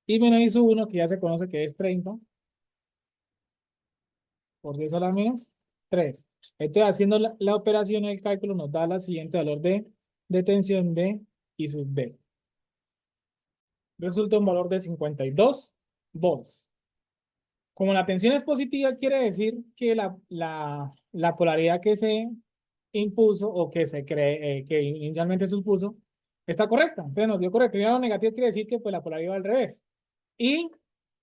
y menos I sub 1 que ya se conoce que es 30 por 10 a la menos 3. Entonces, haciendo la operación, el cálculo nos da la siguiente valor de tensión de I sub B. Resulta un valor de 52 volts. Como la tensión es positiva, quiere decir que la polaridad que se impuso o que se cree, que inicialmente se supuso, está correcta. Entonces nos dio correcto. Y lo negativo quiere decir que pues, la polaridad va al revés. ¿Y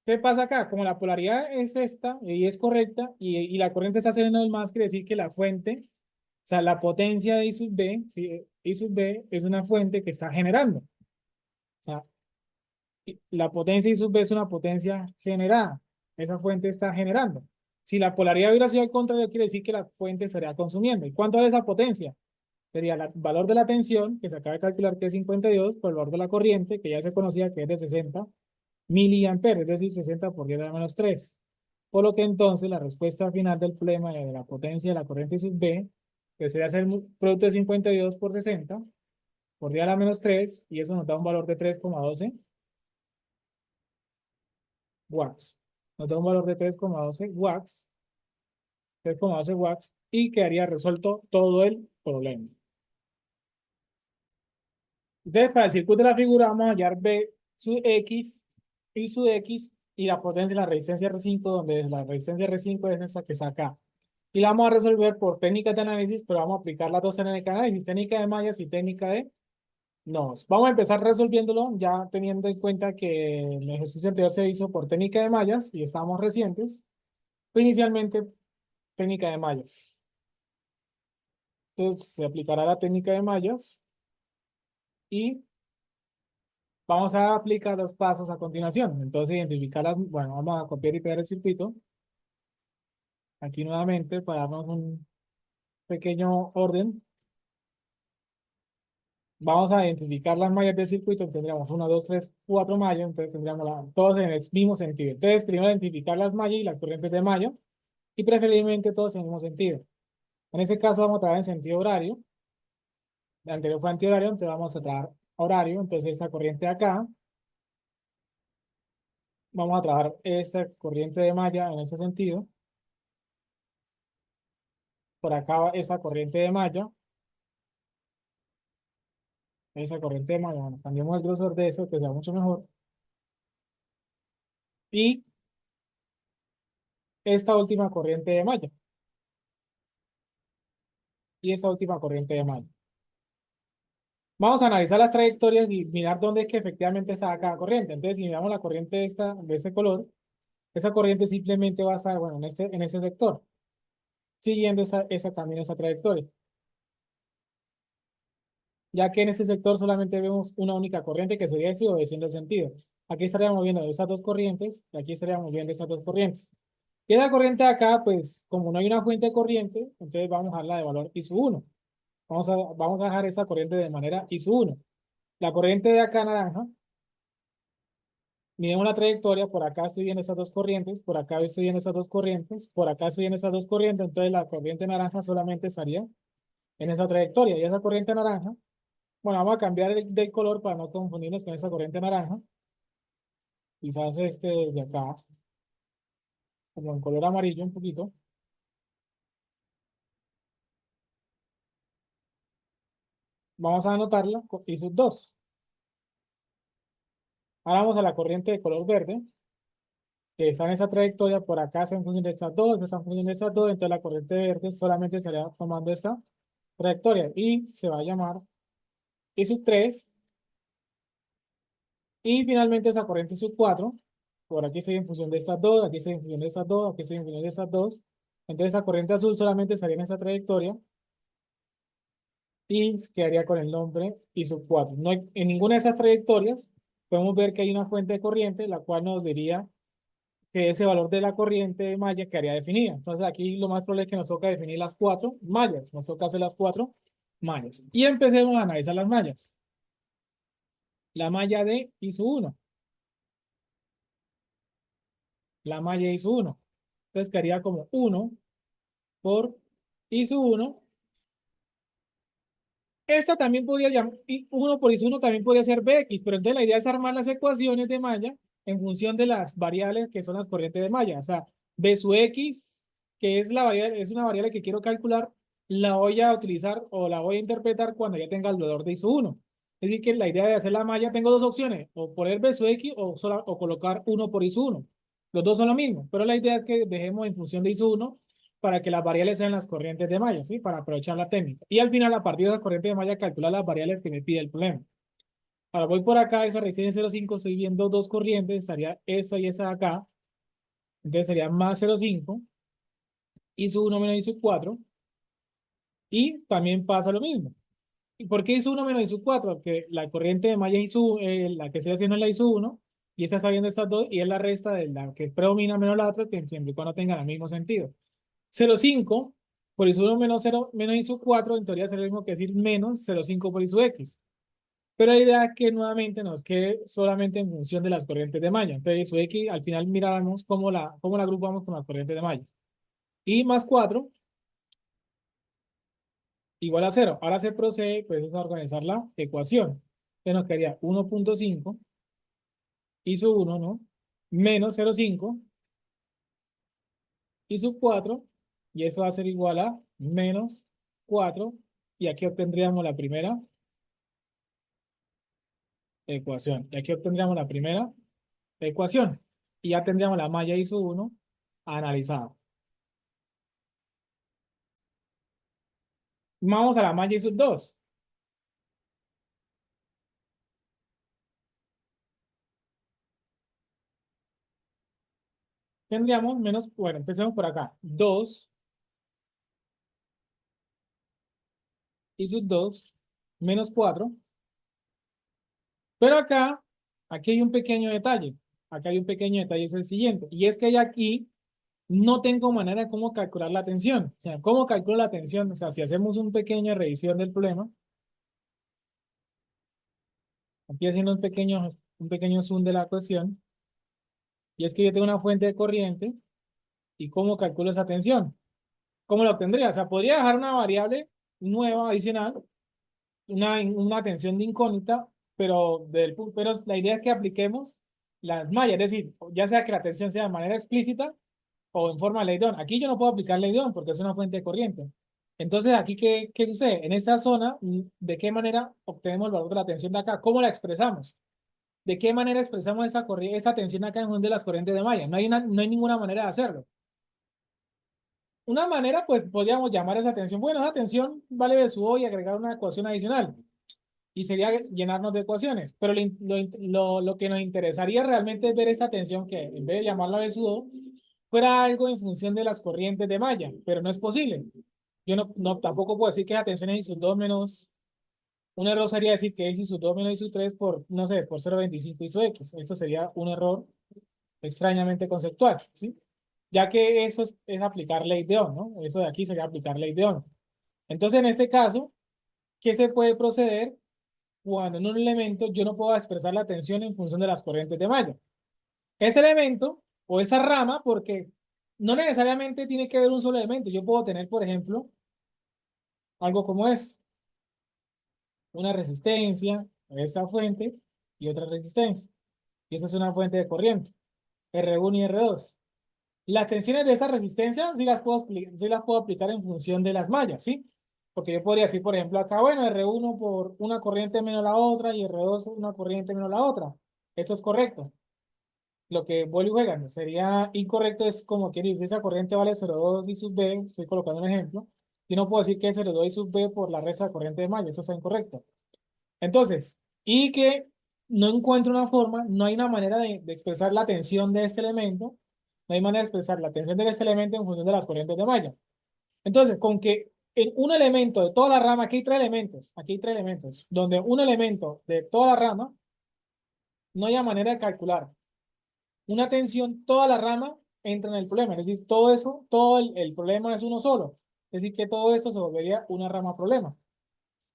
qué pasa acá? Como la polaridad es esta y es correcta y la corriente está haciendo el más, quiere decir que la fuente, o sea, la potencia de I sub B, ¿sí? I sub B es una fuente que está generando. O sea, la potencia I sub B es una potencia generada. Esa fuente está generando. Si la polaridad hubiera sido al contrario, quiere decir que la fuente estaría consumiendo. ¿Y cuánto es esa potencia? Sería el valor de la tensión, que se acaba de calcular que es 52, por el valor de la corriente, que ya se conocía que es de 60 miliamperes, es decir, 60 por 10 a la menos 3. Por lo que entonces la respuesta final del problema de la potencia de la corriente I sub B, que sería hacer el producto de 52 por 60 por 10 a la menos 3, y eso nos da un valor de 3,12 watts. Nos da un valor de 3,12 watts, 3,12 watts, y quedaría resuelto todo el problema. Entonces, para el circuito de la figura, vamos a hallar B sub X y sub X y la potencia de la resistencia R5, donde la resistencia R5 es esa que está acá. Y la vamos a resolver por técnicas de análisis, pero vamos a aplicar las dos técnicas de análisis, técnica de mallas y técnica de nodos. Vamos a empezar resolviéndolo ya teniendo en cuenta que el ejercicio anterior se hizo por técnica de mallas y estábamos recientes. Inicialmente, técnica de mallas. Entonces, se aplicará la técnica de mallas y vamos a aplicar los pasos a continuación. Entonces, identificar las, bueno, vamos a copiar y pegar el circuito. Aquí nuevamente para darnos un pequeño orden. Vamos a identificar las mallas del circuito. Tendríamos 1, 2, 3, 4 mallas. Entonces tendríamos todos en el mismo sentido. Entonces, primero identificar las mallas y las corrientes de malla. Y preferiblemente todos en el mismo sentido. En este caso vamos a trabajar en sentido horario. El anterior fue antihorario, entonces vamos a trabajar horario. Entonces esta corriente de acá. Vamos a trabajar esta corriente de malla en ese sentido. Por acá va esa corriente de malla. Esa corriente de malla. Bueno, cambiamos el grosor de eso, que sea mucho mejor. Y esta última corriente de malla. Y esta última corriente de malla. Vamos a analizar las trayectorias y mirar dónde es que efectivamente está cada corriente. Entonces, si miramos la corriente esta, de este color, esa corriente simplemente va a estar, bueno, en este sector, siguiendo esa camino, esa trayectoria. Ya que en este sector solamente vemos una única corriente que sería así obedeciendo el sentido. Aquí estaríamos viendo esas dos corrientes y aquí estaríamos viendo esas dos corrientes. Y esa corriente de acá, pues, como no hay una fuente de corriente, entonces vamos a dejarla de valor I sub 1. Vamos a dejar esa corriente de manera I sub 1. La corriente de acá naranja, midemos la trayectoria, por acá estoy viendo esas dos corrientes, por acá estoy viendo esas dos corrientes, por acá estoy viendo esas dos corrientes, entonces la corriente naranja solamente estaría en esa trayectoria. Y esa corriente naranja, bueno, vamos a cambiar del color para no confundirnos con esa corriente naranja. Quizás este de acá, como en color amarillo un poquito. Vamos a anotarla, I sub 2. Ahora vamos a la corriente de color verde. que está en esa trayectoria, por acá está en función de estas dos, está en función de estas dos, entonces la corriente verde solamente estaría tomando esta trayectoria y se va a llamar I sub 3 y finalmente esa corriente sub 4, por aquí estoy en función de estas dos, aquí estoy en función de estas dos, aquí estoy en función de estas dos, entonces esa corriente azul solamente estaría en esa trayectoria y quedaría con el nombre I sub 4. No hay, en ninguna de esas trayectorias podemos ver que hay una fuente de corriente, la cual nos diría que ese valor de la corriente de malla quedaría definida. Entonces aquí lo más probable es que nos toca definir las cuatro mallas, nos toca hacer las cuatro mallas. Y empecemos a analizar las mallas. La malla de I sub 1, la malla I sub 1. Entonces quedaría como 1 por I sub 1. Esta también podría llamar, 1 por I sub 1 también podría ser Bx, pero entonces la idea es armar las ecuaciones de malla en función de las variables que son las corrientes de malla. O sea, B sub X, que es la variable, es una variable que quiero calcular, la voy a utilizar o la voy a interpretar cuando ya tenga el valor de I sub 1. Es decir, que la idea de hacer la malla, tengo dos opciones, o poner B sub X o colocar 1 por I sub 1. Los dos son lo mismo, pero la idea es que dejemos en función de I sub 1 para que las variables sean las corrientes de malla, ¿sí? Para aprovechar la técnica. Y al final, a partir de esas corrientes de malla, calcular las variables que me pide el problema. Ahora voy por acá, esa resistencia 0,5, estoy viendo dos corrientes, estaría esta y esa de acá. Entonces sería más 0,5, I sub 1 menos I sub 4. Y también pasa lo mismo. ¿Y por qué I sub 1 menos I sub 4? Porque la corriente de malla I sub, la que estoy haciendo es la I sub 1, y esa está viendo estas dos, y es la resta de la que predomina menos la otra, siempre y cuando tengan el mismo sentido. 0,5 por I sub 1 menos 0 menos I sub 4 en teoría sería lo mismo que decir menos 0,5 por I sub X. Pero la idea es que nuevamente nos quede solamente en función de las corrientes de malla. Entonces, I sub X al final mirábamos cómo la agrupamos con las corrientes de malla. Y más 4 igual a 0. Ahora se procede pues, a organizar la ecuación. Entonces nos quedaría 1,5 I sub 1, ¿no? Menos 0,5 I sub 4, y eso va a ser igual a menos 4, y aquí obtendríamos la primera ecuación. Y aquí obtendríamos la primera ecuación. Y ya tendríamos la malla I sub 1 analizada. Vamos a la malla I sub 2. Tendríamos menos, bueno, empecemos por acá. 2 I sub 2 menos 4. Pero acá, aquí hay un pequeño detalle. Acá hay un pequeño detalle, es el siguiente. Y es que ya aquí no tengo manera de cómo calcular la tensión. O sea, ¿cómo calculo la tensión? O sea, si hacemos una pequeña revisión del problema, aquí haciendo un pequeño zoom de la cuestión, y es que yo tengo una fuente de corriente, ¿y cómo calculo esa tensión? ¿Cómo la obtendría? O sea, podría dejar una variable nueva, adicional, una tensión de incógnita, pero la idea es que apliquemos las mallas, es decir, ya sea que la tensión sea de manera explícita o en forma de ley de Ohm. Aquí yo no puedo aplicar ley de Ohm porque es una fuente de corriente. Entonces, aquí, ¿qué sucede? En esta zona, ¿de qué manera obtenemos el valor de la tensión de acá? ¿Cómo la expresamos? ¿De qué manera expresamos esta tensión acá en función de las corrientes de malla? No hay ninguna manera de hacerlo. Una manera, pues, podríamos llamar esa tensión. Bueno, esa tensión vale de su O y agregar una ecuación adicional. Y sería llenarnos de ecuaciones. Pero lo que nos interesaría realmente es ver esa tensión que, en vez de llamarla de su O, fuera algo en función de las corrientes de malla. Pero no es posible. Yo tampoco puedo decir que esa tensión es I sub 2 menos. Un error sería decir que es I sub 2 menos I sub 3 por, no sé, por 0,25 I sub X. Esto sería un error extrañamente conceptual, ¿sí? Ya que eso es aplicar ley de Ohm, ¿no? Eso de aquí sería aplicar ley de Ohm. Entonces, en este caso, ¿qué se puede proceder cuando en un elemento yo no puedo expresar la tensión en función de las corrientes de malla? Ese elemento o esa rama, porque no necesariamente tiene que haber un solo elemento. Yo puedo tener, por ejemplo, algo como es una resistencia a esta fuente y otra resistencia. Y eso es una fuente de corriente, R1 y R2. Las tensiones de esa resistencia sí las puedo aplicar en función de las mallas, ¿sí? Porque yo podría decir, por ejemplo, acá, bueno, R1 por una corriente menos la otra y R2 una corriente menos la otra. Esto es correcto. lo que vuelvo y juegan sería incorrecto es como que esa corriente vale 0,2 y sub b, estoy colocando un ejemplo, y no puedo decir que es 0,2 y sub b por la resta de corriente de malla, eso está incorrecto. Entonces, y que no encuentro una forma, no hay una manera de expresar la tensión de este elemento, no hay manera de expresar la tensión de este elemento en función de las corrientes de malla. Entonces, con que en un elemento de toda la rama, aquí hay tres elementos, donde un elemento de toda la rama no haya manera de calcular una tensión, toda la rama entra en el problema. Es decir, todo eso, todo el problema es uno solo. Es decir, que todo esto se volvería una rama problema.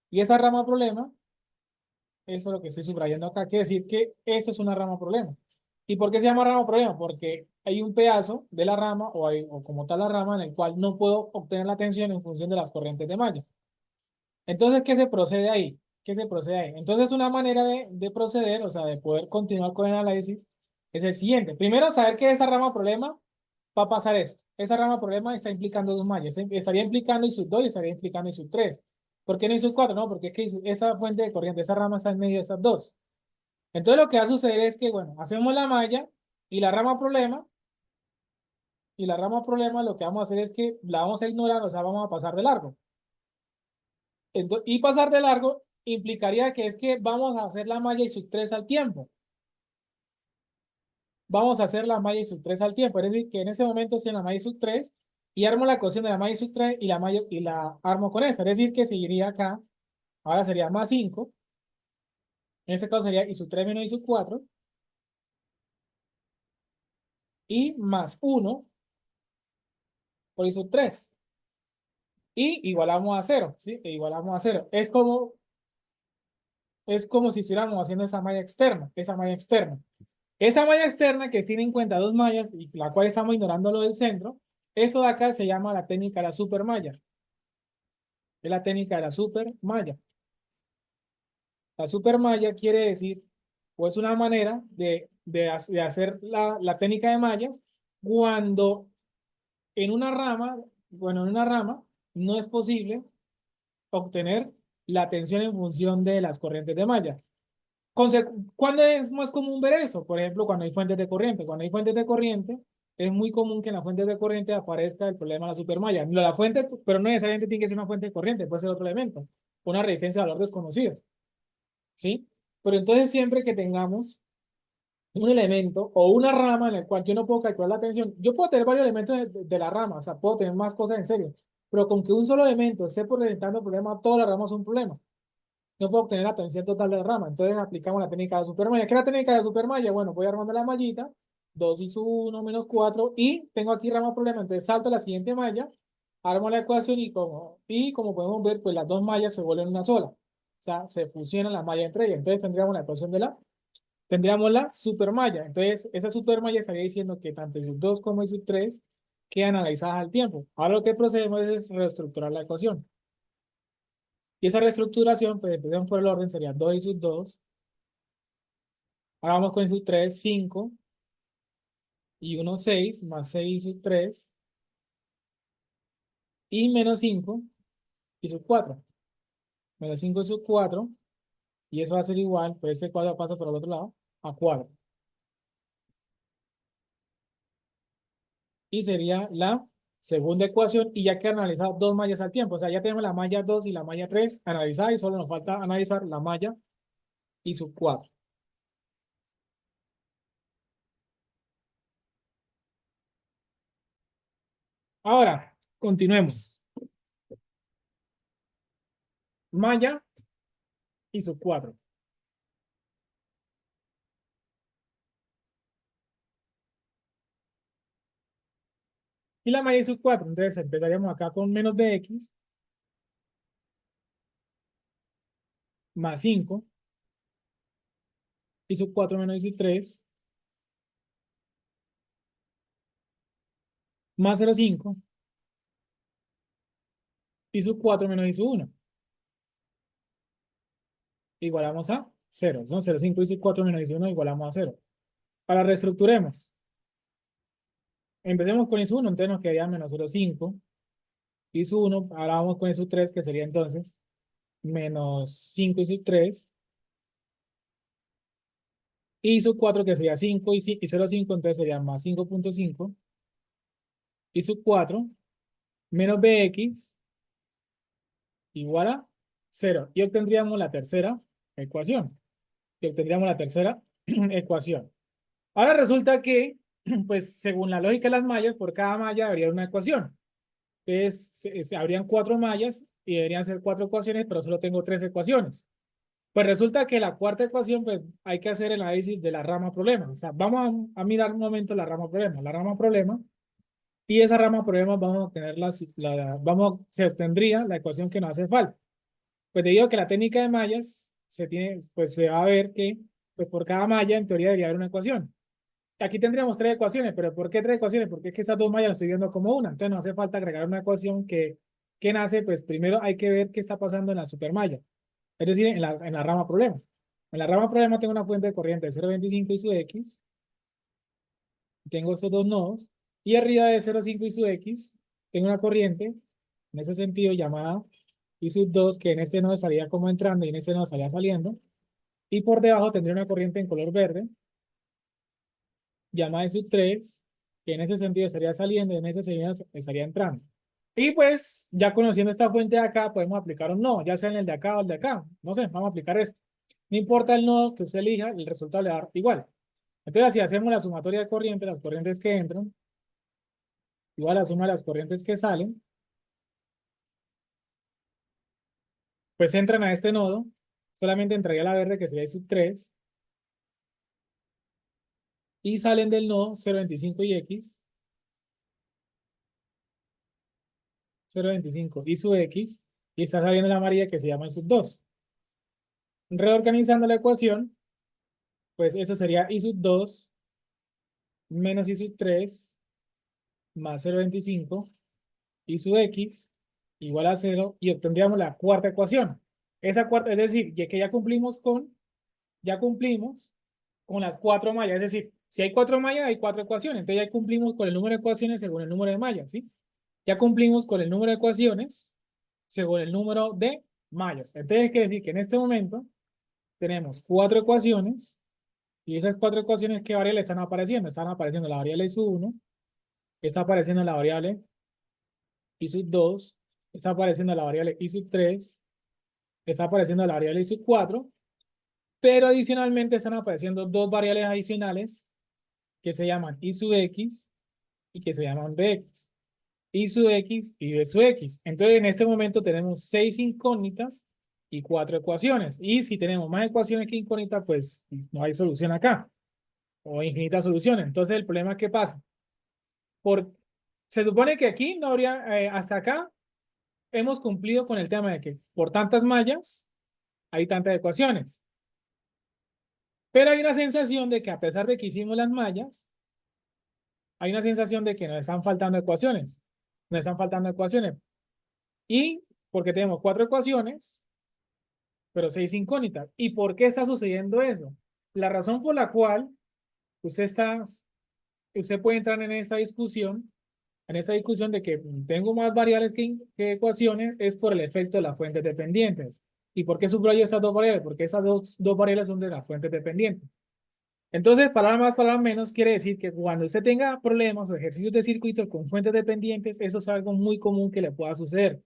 Y esa rama problema, eso es lo que estoy subrayando acá, quiere decir que eso es una rama problema. ¿Y por qué se llama rama problema? Porque hay un pedazo de la rama o como tal la rama en el cual no puedo obtener la tensión en función de las corrientes de malla. Entonces, ¿qué se procede ahí? ¿Qué se procede ahí? Entonces, una manera de proceder, o sea, de poder continuar con el análisis, es el siguiente. Primero, saber que esa rama problema va a pasar esto. Esa rama problema está implicando dos mallas. Estaría implicando I sub 2 y estaría implicando I sub 3. ¿Por qué no I sub 4? No, porque es que esa fuente de corriente, esa rama está en medio de esas dos. Entonces, lo que va a suceder es que, bueno, hacemos la malla y la rama problema, lo que vamos a hacer es que la vamos a ignorar, o sea, vamos a pasar de largo. Y pasar de largo implicaría que es que vamos a hacer la malla y sub 3 al tiempo. Vamos a hacer la malla y sub 3 al tiempo. Es decir, que en ese momento estoy en la malla y sub 3 y armo la ecuación de la malla y sub 3 y la armo con esa. Es decir, que seguiría acá. Ahora sería más 5. En este caso sería i sub 3 menos i sub 4 y más 1 por i sub 3. Y igualamos a 0, ¿sí? E igualamos a 0. Es como si estuviéramos haciendo esa malla externa, esa malla externa. Esa malla externa que tiene en cuenta dos mallas y la cual estamos ignorando lo del centro, eso de acá se llama la técnica de la supermalla. Es la técnica de la supermalla. La supermalla quiere decir, o es una manera de hacer la técnica de mallas cuando en una rama, bueno, en una rama no es posible obtener la tensión en función de las corrientes de malla. ¿Cuándo es más común ver eso? Por ejemplo, cuando hay fuentes de corriente. Cuando hay fuentes de corriente, es muy común que en las fuentes de corriente aparezca el problema de la supermalla. La fuente, pero no necesariamente tiene que ser una fuente de corriente, puede ser otro elemento, una resistencia de valor desconocido, ¿sí? Pero entonces siempre que tengamos un elemento o una rama en el cual yo no puedo calcular la tensión, yo puedo tener varios elementos de la rama, o sea, puedo tener más cosas en serio, pero con que un solo elemento esté presentando problema, todas las ramas son un problema. No puedo obtener la tensión total de la rama. Entonces aplicamos la técnica de supermalla. ¿Qué es la técnica de la supermalla? Bueno, voy armando la mallita, 2 y sub 1 menos 4 y tengo aquí rama problema. Entonces salto a la siguiente malla, armo la ecuación y como podemos ver, pues las dos mallas se vuelven una sola. O sea, se fusionan las mallas entre ellas. Entonces tendríamos la supermalla. Entonces, esa supermalla estaría diciendo que tanto I sub 2 como I sub 3 quedan analizadas al tiempo. Ahora lo que procedemos es reestructurar la ecuación. Y esa reestructuración, pues empezamos por el orden, sería 2 i sub 2. Ahora vamos con i sub 3, 5 y 1, 6, más 6 i sub 3 y menos 5 i sub 4. Menos 5 i sub 4 y eso va a ser igual, pues ese cuadro pasa por el otro lado, a 4. Y sería la segunda ecuación y ya que analizado dos mallas al tiempo. O sea, ya tenemos la malla 2 y la malla 3 analizadas y solo nos falta analizar la malla i sub 4. Ahora, continuemos. Malla i sub 4. Y la malla i sub 4. Entonces empezaríamos acá con menos bx más 5 i sub 4 menos i sub 3 más 0,5 i sub 4 menos i sub 1. Igualamos a 0. Son 0,5 i sub 4 menos i sub 1 igualamos a 0. Ahora reestructuremos. Empecemos con i sub 1, entonces nos quedaría menos 0,5 i sub 1. Ahora vamos con i sub 3, que sería entonces menos 5 i sub 3 y sub 4 que sería 5 y 0,5, entonces sería más 5,5 y sub 4 menos bx igual a 0. Y obtendríamos la tercera ecuación. Y obtendríamos la tercera ecuación. Ahora resulta que, pues según la lógica de las mallas, por cada malla habría una ecuación. Entonces, habrían 4 mallas y deberían ser 4 ecuaciones, pero solo tengo 3 ecuaciones. Pues resulta que la cuarta ecuación, pues hay que hacer el análisis de la rama problema. O sea, vamos a mirar un momento la rama problema. La rama problema, y esa rama problema vamos a obtener se obtendría la ecuación que nos hace falta. Pues debido a que la técnica de mallas pues se va a ver que pues por cada malla en teoría debería haber una ecuación. Aquí tendríamos 3 ecuaciones, pero ¿por qué 3 ecuaciones? Porque es que esas 2 mallas las estoy viendo como una. Entonces no hace falta agregar una ecuación que nace, pues primero hay que ver qué está pasando en la supermalla. Es decir, en la rama problema. En la rama problema tengo una fuente de corriente de 0,25 y su X. Tengo estos dos nodos. Y arriba de 0,5 y su X, tengo una corriente, en ese sentido llamada I sub 2, que en este nodo estaría como entrando y en este nodo estaría saliendo. Y por debajo tendría una corriente en color verde, llamada I sub 3, que en ese sentido estaría saliendo y en ese sentido estaría entrando. Y pues, ya conociendo esta fuente de acá, podemos aplicar un nodo, ya sea en el de acá o el de acá. No sé, vamos a aplicar este. No importa el nodo que usted elija, el resultado le va a dar igual. Entonces, si hacemos la sumatoria de corrientes, las corrientes que entran, igual a la suma de las corrientes que salen, pues entran a este nodo, solamente entraría la verde que sería I sub 3, y salen del nodo 0,25 y X, 0,25 y su X, y está saliendo la amarilla que se llama I sub 2. Reorganizando la ecuación, pues eso sería I sub 2 menos I sub 3 más 0,25 y su X igual a 0 y obtendríamos la cuarta ecuación. Esa cuarta, es decir, que ya cumplimos con las 4 mallas. Es decir, si hay 4 mallas, hay 4 ecuaciones. Entonces ya cumplimos con el número de ecuaciones según el número de mallas, ¿sí? Ya cumplimos con el número de ecuaciones según el número de mallas. Entonces quiere decir que en este momento tenemos 4 ecuaciones y esas 4 ecuaciones, ¿qué variables están apareciendo? Están apareciendo la variable I sub 1, está apareciendo la variable I sub 2, está apareciendo la variable I sub 3, está apareciendo la variable I sub 4, pero adicionalmente están apareciendo dos variables adicionales que se llaman I sub X y que se llaman Bx. I sub X y B sub X. Entonces, en este momento tenemos 6 incógnitas y 4 ecuaciones. Y si tenemos más ecuaciones que incógnitas, pues no hay solución acá. O infinitas soluciones. Entonces, el problema es que pasa. Por, Se supone que aquí no habría, hasta acá, hemos cumplido con el tema de que por tantas mallas hay tantas ecuaciones. Pero hay una sensación de que a pesar de que hicimos las mallas, hay una sensación de que nos están faltando ecuaciones. Nos están faltando ecuaciones. Y porque tenemos 4 ecuaciones, pero 6 incógnitas. ¿Y por qué está sucediendo eso? La razón por la cual usted está, usted puede entrar en esta discusión de que tengo más variables que ecuaciones, es por el efecto de las fuentes dependientes. ¿Y por qué subrayo estas dos variables? Porque esas dos variables son de las fuentes dependientes. Entonces, palabra más, palabra menos, quiere decir que cuando usted tenga problemas o ejercicios de circuitos con fuentes dependientes, eso es algo muy común que le pueda suceder.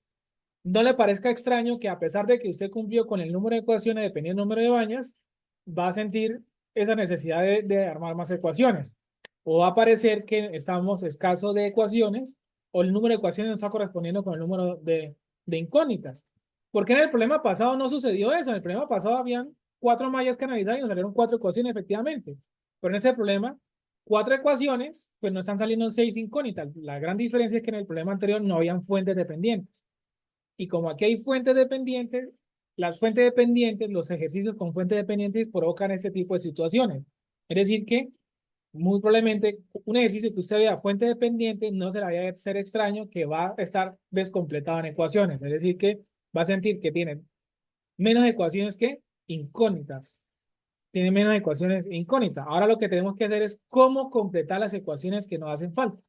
No le parezca extraño que a pesar de que usted cumplió con el número de ecuaciones dependiendo del número de bañas, va a sentir esa necesidad de armar más ecuaciones. O va a parecer que estamos escasos de ecuaciones o el número de ecuaciones no está correspondiendo con el número de incógnitas. Porque en el problema pasado no sucedió eso. En el problema pasado habían 4 mallas que analizar y nos salieron 4 ecuaciones efectivamente. Pero en ese problema, 4 ecuaciones, pues no están saliendo 6 incógnitas. La gran diferencia es que en el problema anterior no habían fuentes dependientes. Y como aquí hay fuentes dependientes, las fuentes dependientes, los ejercicios con fuentes dependientes provocan este tipo de situaciones. Es decir, que muy probablemente un ejercicio que usted vea fuente dependiente no se le vaya a ser extraño que va a estar descompletado en ecuaciones. Es decir, que va a sentir que tiene menos ecuaciones que incógnitas. Tiene menos ecuaciones incógnitas. Ahora lo que tenemos que hacer es cómo completar las ecuaciones que nos hacen falta.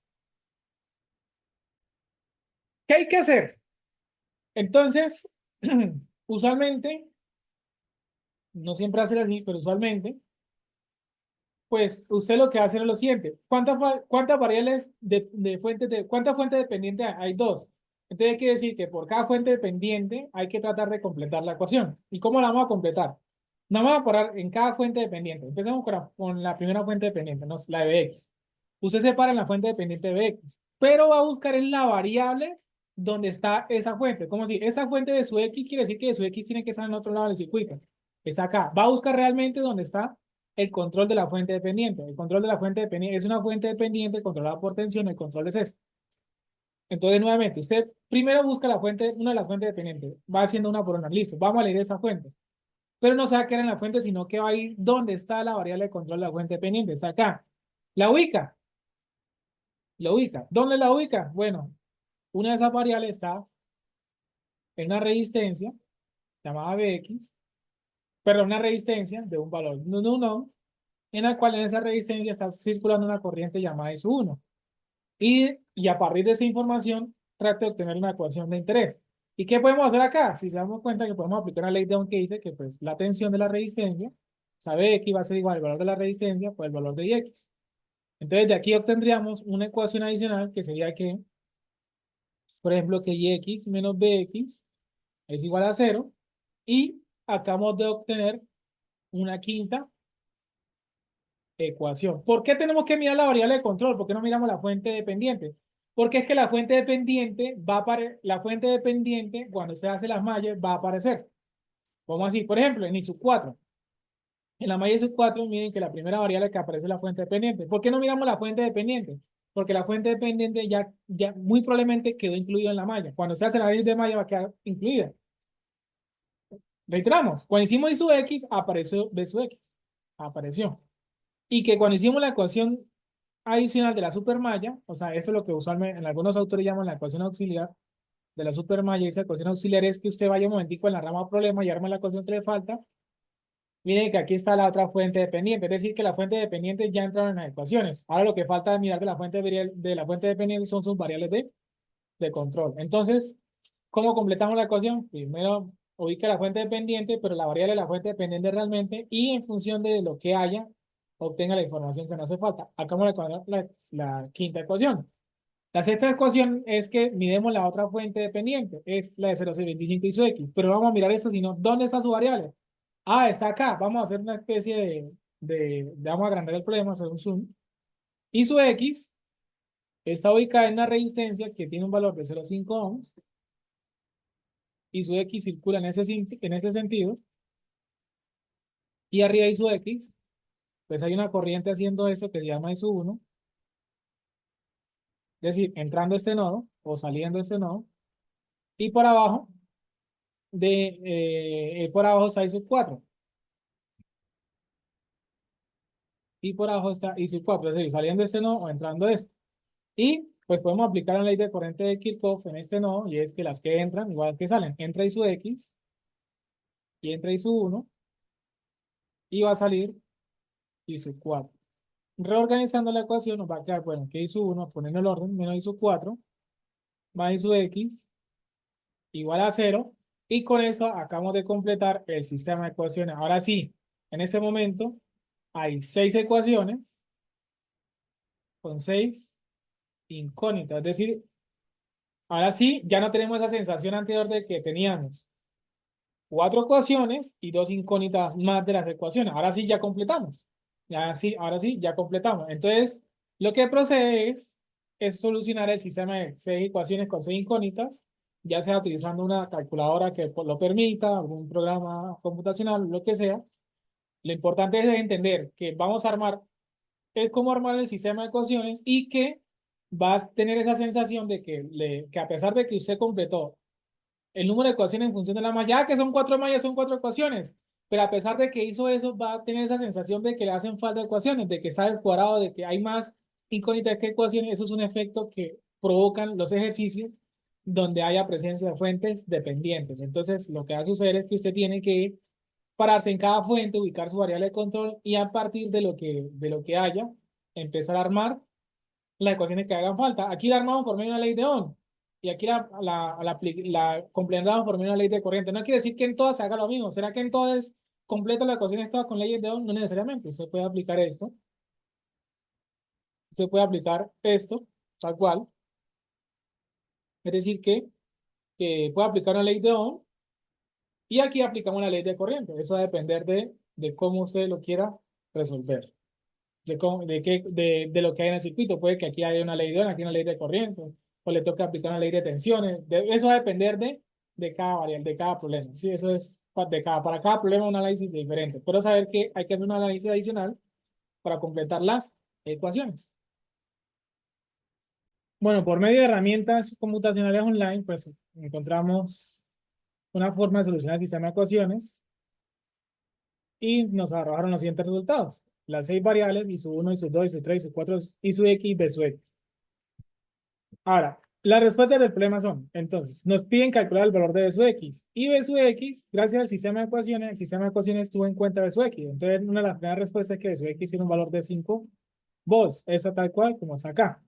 ¿Qué hay que hacer? Entonces, usualmente, no siempre hace así, pero usualmente pues usted lo que hace es lo siguiente. ¿Cuántas variables de fuentes cuántas fuentes dependientes hay? Hay dos. Entonces hay que decir que por cada fuente dependiente hay que tratar de completar la ecuación. ¿Y cómo la vamos a completar? Nos vamos a parar en cada fuente dependiente. Empecemos con la primera fuente dependiente, ¿no? La de x. Usted separa en la fuente dependiente de x, pero va a buscar en la variable donde está esa fuente. Como si esa fuente de su x quiere decir que de su x tiene que estar en otro lado del circuito. Es acá. Va a buscar realmente donde está el control de la fuente dependiente. El control de la fuente dependiente es una fuente dependiente controlada por tensión. El control es este. Entonces, nuevamente, usted primero busca la fuente, una de las fuentes dependientes. Va haciendo una por una. Listo. Vamos a leer esa fuente. Pero no se va a quedar en la fuente, sino que va a ir donde está la variable de control de la fuente dependiente. Está acá. La ubica. La ubica. ¿Dónde la ubica? Bueno, una de esas variables está en una resistencia llamada Bx, perdón, una resistencia de un valor de un ohm, en la cual en esa resistencia está circulando una corriente llamada I1. Y a partir de esa información, trate de obtener una ecuación de interés. ¿Y qué podemos hacer acá? Si se damos cuenta que podemos aplicar una ley de Ohm que dice que pues, la tensión de la resistencia, sabe X va a ser igual al valor de la resistencia por el valor de X. Entonces, de aquí obtendríamos una ecuación adicional que sería que, por ejemplo, que Ix menos Bx es igual a cero. Y acabamos de obtener una quinta ecuación. ¿Por qué tenemos que mirar la variable de control? ¿Por qué no miramos la fuente dependiente? Porque es que la fuente dependiente la fuente dependiente, cuando usted hace las mallas, va a aparecer. Vamos así, por ejemplo, en I sub 4. En la malla I sub 4, miren que la primera variable que aparece es la fuente dependiente. ¿Por qué no miramos la fuente dependiente? Porque la fuente dependiente ya muy probablemente quedó incluida en la malla. Cuando se hace la ley de malla va a quedar incluida. Reiteramos, cuando hicimos I sub X, apareció B sub X. Apareció. Y que cuando hicimos la ecuación adicional de la supermalla, o sea, eso es lo que usualmente en algunos autores llaman la ecuación auxiliar de la supermalla, y esa ecuación auxiliar es que usted vaya un momentico en la rama problema y arme la ecuación que le falta. Miren que aquí está la otra fuente dependiente, es decir, que la fuente dependiente ya entraron en las ecuaciones. Ahora lo que falta de mirar de la fuente dependiente son sus variables de control. Entonces, ¿cómo completamos la ecuación? Primero ubica la fuente dependiente, pero la variable de la fuente dependiente realmente, y en función de lo que haya, obtenga la información que nos hace falta. Acá vamos a la quinta ecuación. La sexta ecuación es que miremos la otra fuente dependiente, es la de 0,625 y su X, pero vamos a mirar eso, sino, ¿dónde está su variable? Ah, está acá. Vamos a hacer una especie vamos a agrandar el problema, hacer un zoom. Y su X está ubicada en una resistencia que tiene un valor de 0,5 ohms, y su X circula en ese sentido, y arriba de su X, pues hay una corriente haciendo eso que se llama I1, es decir, entrando a este nodo o saliendo de este nodo, y por abajo está I4, y por abajo está I4, es decir, saliendo de este nodo o entrando de este. Y pues podemos aplicar la ley de corriente de Kirchhoff en este nodo, y es que las que entran, igual que salen, entra I(X) y entra I(1), y va a salir I(4). Reorganizando la ecuación nos va a quedar, bueno, que I(1), poniendo el orden, menos I(4), más I(X) igual a cero, y con eso acabamos de completar el sistema de ecuaciones. Ahora sí, en este momento hay 6 ecuaciones con 6 incógnitas, es decir, ahora sí, ya no tenemos esa sensación anterior de que teníamos 4 ecuaciones y 2 incógnitas más de las ecuaciones. Ahora sí, ya completamos. Ya sí, ahora sí, ya completamos. Entonces, lo que procede es solucionar el sistema de 6 ecuaciones con 6 incógnitas, ya sea utilizando una calculadora que lo permita, algún programa computacional, lo que sea. Lo importante es entender que vamos a armar, es cómo armar el sistema de ecuaciones, y que vas a tener esa sensación de que a pesar de que usted completó el número de ecuaciones en función de la malla, que son 4 mallas, son 4 ecuaciones, pero a pesar de que hizo eso, va a tener esa sensación de que le hacen falta ecuaciones, de que está descuadrado, de que hay más incógnitas que ecuaciones. Eso es un efecto que provocan los ejercicios donde haya presencia de fuentes dependientes. Entonces, lo que va a suceder es que usted tiene que pararse en cada fuente, ubicar su variable de control, y a partir de lo que haya, empezar a armar las ecuaciones que hagan falta. Aquí la armamos por medio de una ley de Ohm, y aquí la complementamos por medio de una ley de corriente. No quiere decir que en todas se haga lo mismo. ¿Será que en todas completa las ecuaciones todas con leyes de Ohm? No necesariamente. Usted puede aplicar esto usted puede aplicar esto, tal cual. Es decir, que puede aplicar una ley de Ohm y aquí aplicamos la ley de corriente. Eso va a depender de cómo usted lo quiera resolver, de lo que hay en el circuito. Puede que aquí haya una ley de Ohm, aquí una ley de corriente, o le toque aplicar una ley de tensiones. Eso va a depender de cada variable, de cada problema. Sí, eso es para cada problema un análisis diferente. Pero saber que hay que hacer un análisis adicional para completar las ecuaciones. Bueno, por medio de herramientas computacionales online, pues encontramos una forma de solucionar el sistema de ecuaciones y nos arrojaron los siguientes resultados. Las 6 variables, y su 1, y su 2, y su 3, y su 4, y su x, y b su x. Ahora, las respuestas del problema son, entonces, nos piden calcular el valor de b su x. Y b su x, gracias al sistema de ecuaciones, el sistema de ecuaciones tuvo en cuenta b su x. Entonces, una de las primeras respuestas es que b su x tiene un valor de 5 volts. Esa tal cual como está acá.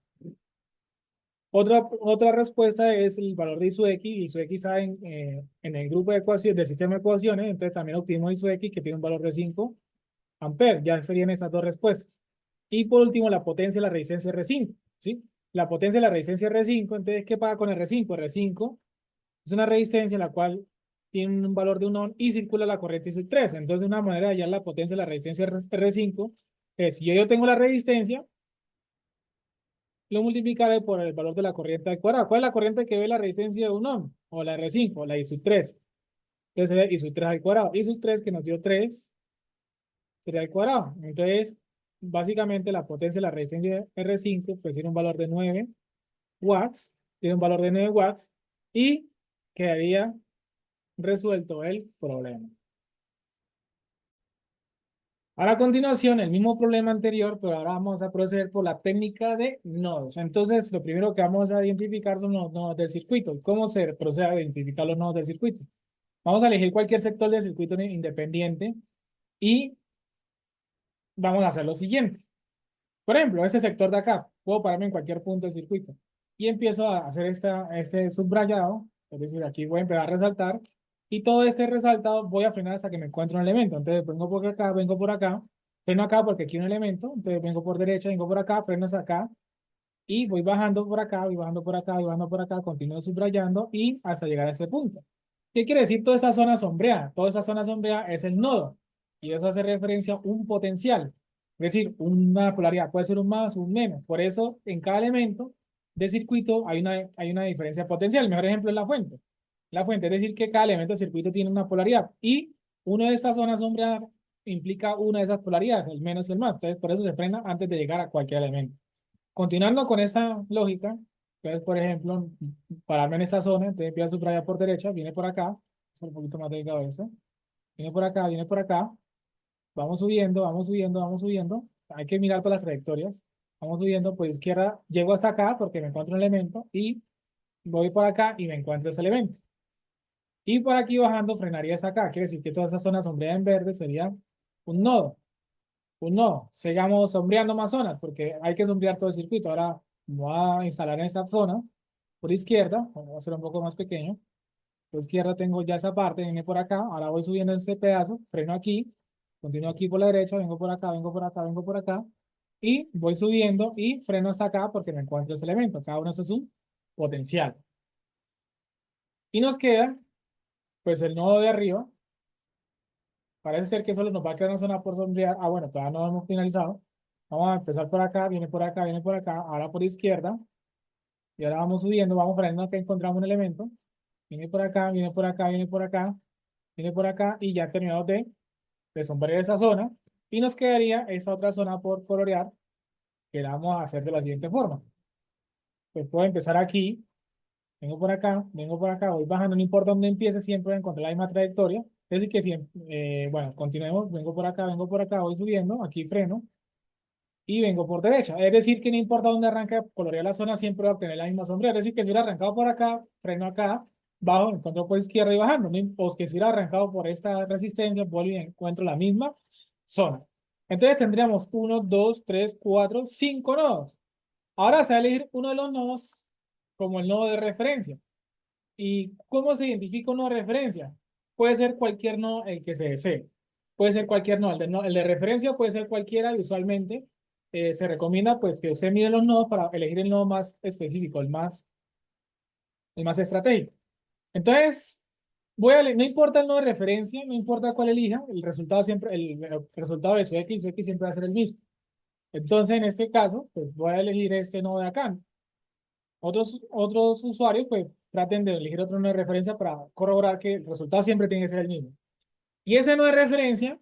Otra respuesta es el valor de I sub X, y I sub X está en el grupo de ecuaciones del sistema de ecuaciones, entonces también obtuvimos I sub X que tiene un valor de 5 amperes, ya serían esas dos respuestas. Y por último, la potencia de la resistencia R5, ¿sí? La potencia de la resistencia R5, entonces, ¿qué pasa con R5? R5 es una resistencia la cual tiene un valor de 1 ohm y circula la corriente I sub 3. Entonces, una manera de hallar la potencia de la resistencia R5 es, si yo tengo la resistencia, lo multiplicaré por el valor de la corriente al cuadrado. ¿Cuál es la corriente que ve la resistencia de un ohm? O la R5, la I sub 3. Entonces sería I sub 3 al cuadrado. I sub 3 que nos dio 3 sería al cuadrado. Entonces, básicamente la potencia de la resistencia R5 pues tiene un valor de 9 watts. Tiene un valor de 9 watts y quedaría resuelto el problema. Ahora a continuación, el mismo problema anterior, pero ahora vamos a proceder por la técnica de nodos. Entonces, lo primero que vamos a identificar son los nodos del circuito. ¿Cómo se procede a identificar los nodos del circuito? Vamos a elegir cualquier sector del circuito independiente y vamos a hacer lo siguiente. Por ejemplo, este sector de acá, puedo pararme en cualquier punto del circuito y empiezo a hacer este subrayado, es decir, aquí voy a empezar a resaltar y todo este resaltado voy a frenar hasta que me encuentre un elemento. Entonces vengo por acá, vengo por acá, freno acá porque aquí hay un elemento, entonces vengo por derecha, vengo por acá, freno hasta acá y voy bajando por acá, voy bajando por acá, voy bajando por acá, continúo subrayando y hasta llegar a este punto. ¿Qué quiere decir toda esa zona sombreada? Toda esa zona sombreada es el nodo y eso hace referencia a un potencial. Es decir, una polaridad puede ser un más o un menos. Por eso, en cada elemento de circuito hay una diferencia potencial. El mejor ejemplo es la fuente. La fuente, es decir, que cada elemento del circuito tiene una polaridad. Y una de estas zonas sombreadas implica una de esas polaridades, el menos y el más. Entonces, por eso se frena antes de llegar a cualquier elemento. Continuando con esta lógica, entonces, por ejemplo, pararme en esta zona, entonces empiezo a subrayar por derecha, viene por acá, es un poquito más delicado esto, viene por acá, vamos subiendo, vamos subiendo, vamos subiendo. Hay que mirar todas las trayectorias. Vamos subiendo por izquierda, llego hasta acá porque me encuentro un elemento y voy por acá y me encuentro ese elemento. Y por aquí bajando frenaría hasta acá. Quiere decir que toda esa zona sombreada en verde sería un nodo. Un nodo. Sigamos sombreando más zonas porque hay que sombrear todo el circuito. Ahora voy a instalar en esa zona por izquierda. Voy a hacer un poco más pequeño. Por izquierda tengo ya esa parte, viene por acá. Ahora voy subiendo ese pedazo, freno aquí, continúo aquí por la derecha, vengo por acá, vengo por acá, vengo por acá. Y voy subiendo y freno hasta acá porque me encuentro ese elemento. Cada uno es un potencial. Y nos queda, pues, el nodo de arriba. Parece ser que solo nos va a quedar una zona por sombrear. Ah, bueno, todavía no hemos finalizado. Vamos a empezar por acá, viene por acá, viene por acá. Ahora por izquierda. Y ahora vamos subiendo, vamos frenando hasta que encontramos un elemento. Viene por acá, viene por acá, viene por acá, viene por acá. Y ya terminamos de sombrear esa zona. Y nos quedaría esta otra zona por colorear, que la vamos a hacer de la siguiente forma. Pues puedo empezar aquí, vengo por acá, voy bajando, no importa dónde empiece, siempre voy a encontrar la misma trayectoria. Es decir, que siempre, bueno, continuemos, vengo por acá, voy subiendo, aquí freno y vengo por derecha. Es decir, que no importa dónde arranque, colorear la zona, siempre voy a obtener la misma sombra. Es decir, que si hubiera arrancado por acá, freno acá, bajo, encuentro por izquierda y bajando. O que si hubiera arrancado por esta resistencia, vuelvo y encuentro la misma zona. Entonces tendríamos 1, 2, 3, 4, 5 nodos. Ahora se va a elegir uno de los nodos como el nodo de referencia. ¿Y cómo se identifica un nodo de referencia? Puede ser cualquier nodo el que se desee. Puede ser cualquier nodo. El de referencia puede ser cualquiera y usualmente se recomienda pues que usted mire los nodos para elegir el nodo más específico, el más estratégico. Entonces, no importa el nodo de referencia, no importa cuál elija, el resultado siempre, el resultado de su X siempre va a ser el mismo. Entonces, en este caso, pues voy a elegir este nodo de acá. Otros usuarios, pues traten de elegir otro nodo de referencia para corroborar que el resultado siempre tiene que ser el mismo. Y ese nodo de referencia,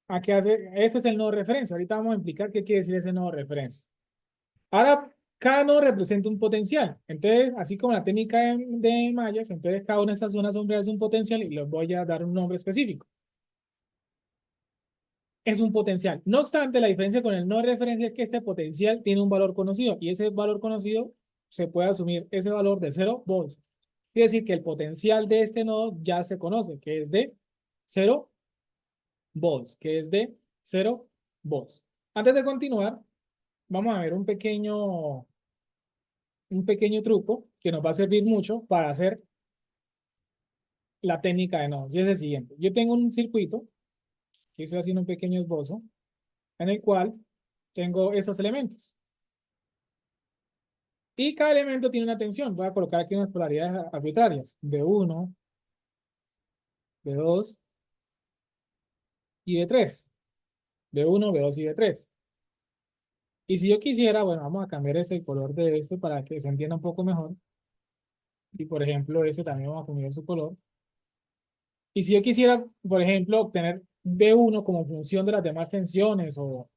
¿a qué hace? Ese es el nodo de referencia. Ahorita vamos a explicar qué quiere decir ese nodo de referencia. Ahora, cada nodo representa un potencial. Entonces, así como la técnica de mallas, entonces cada una de estas zonas sombreadas es un potencial y les voy a dar un nombre específico. Es un potencial. No obstante, la diferencia con el nodo de referencia es que este potencial tiene un valor conocido y ese valor conocido se puede asumir ese valor de 0 volts. Quiere decir que el potencial de este nodo ya se conoce, que es de 0 volts, que es de 0 volts. Antes de continuar, vamos a ver un pequeño truco que nos va a servir mucho para hacer la técnica de nodos. Y es el siguiente. Yo tengo un circuito, que estoy haciendo un pequeño esbozo, en el cual tengo esos elementos. Y cada elemento tiene una tensión. Voy a colocar aquí unas polaridades arbitrarias. B1, B2 y B3. B1, B2 y B3. Y si yo quisiera, bueno, vamos a cambiar ese color de este para que se entienda un poco mejor. Y por ejemplo, ese también vamos a cambiar su color. Y si yo quisiera, por ejemplo, obtener B1 como función de las demás tensiones o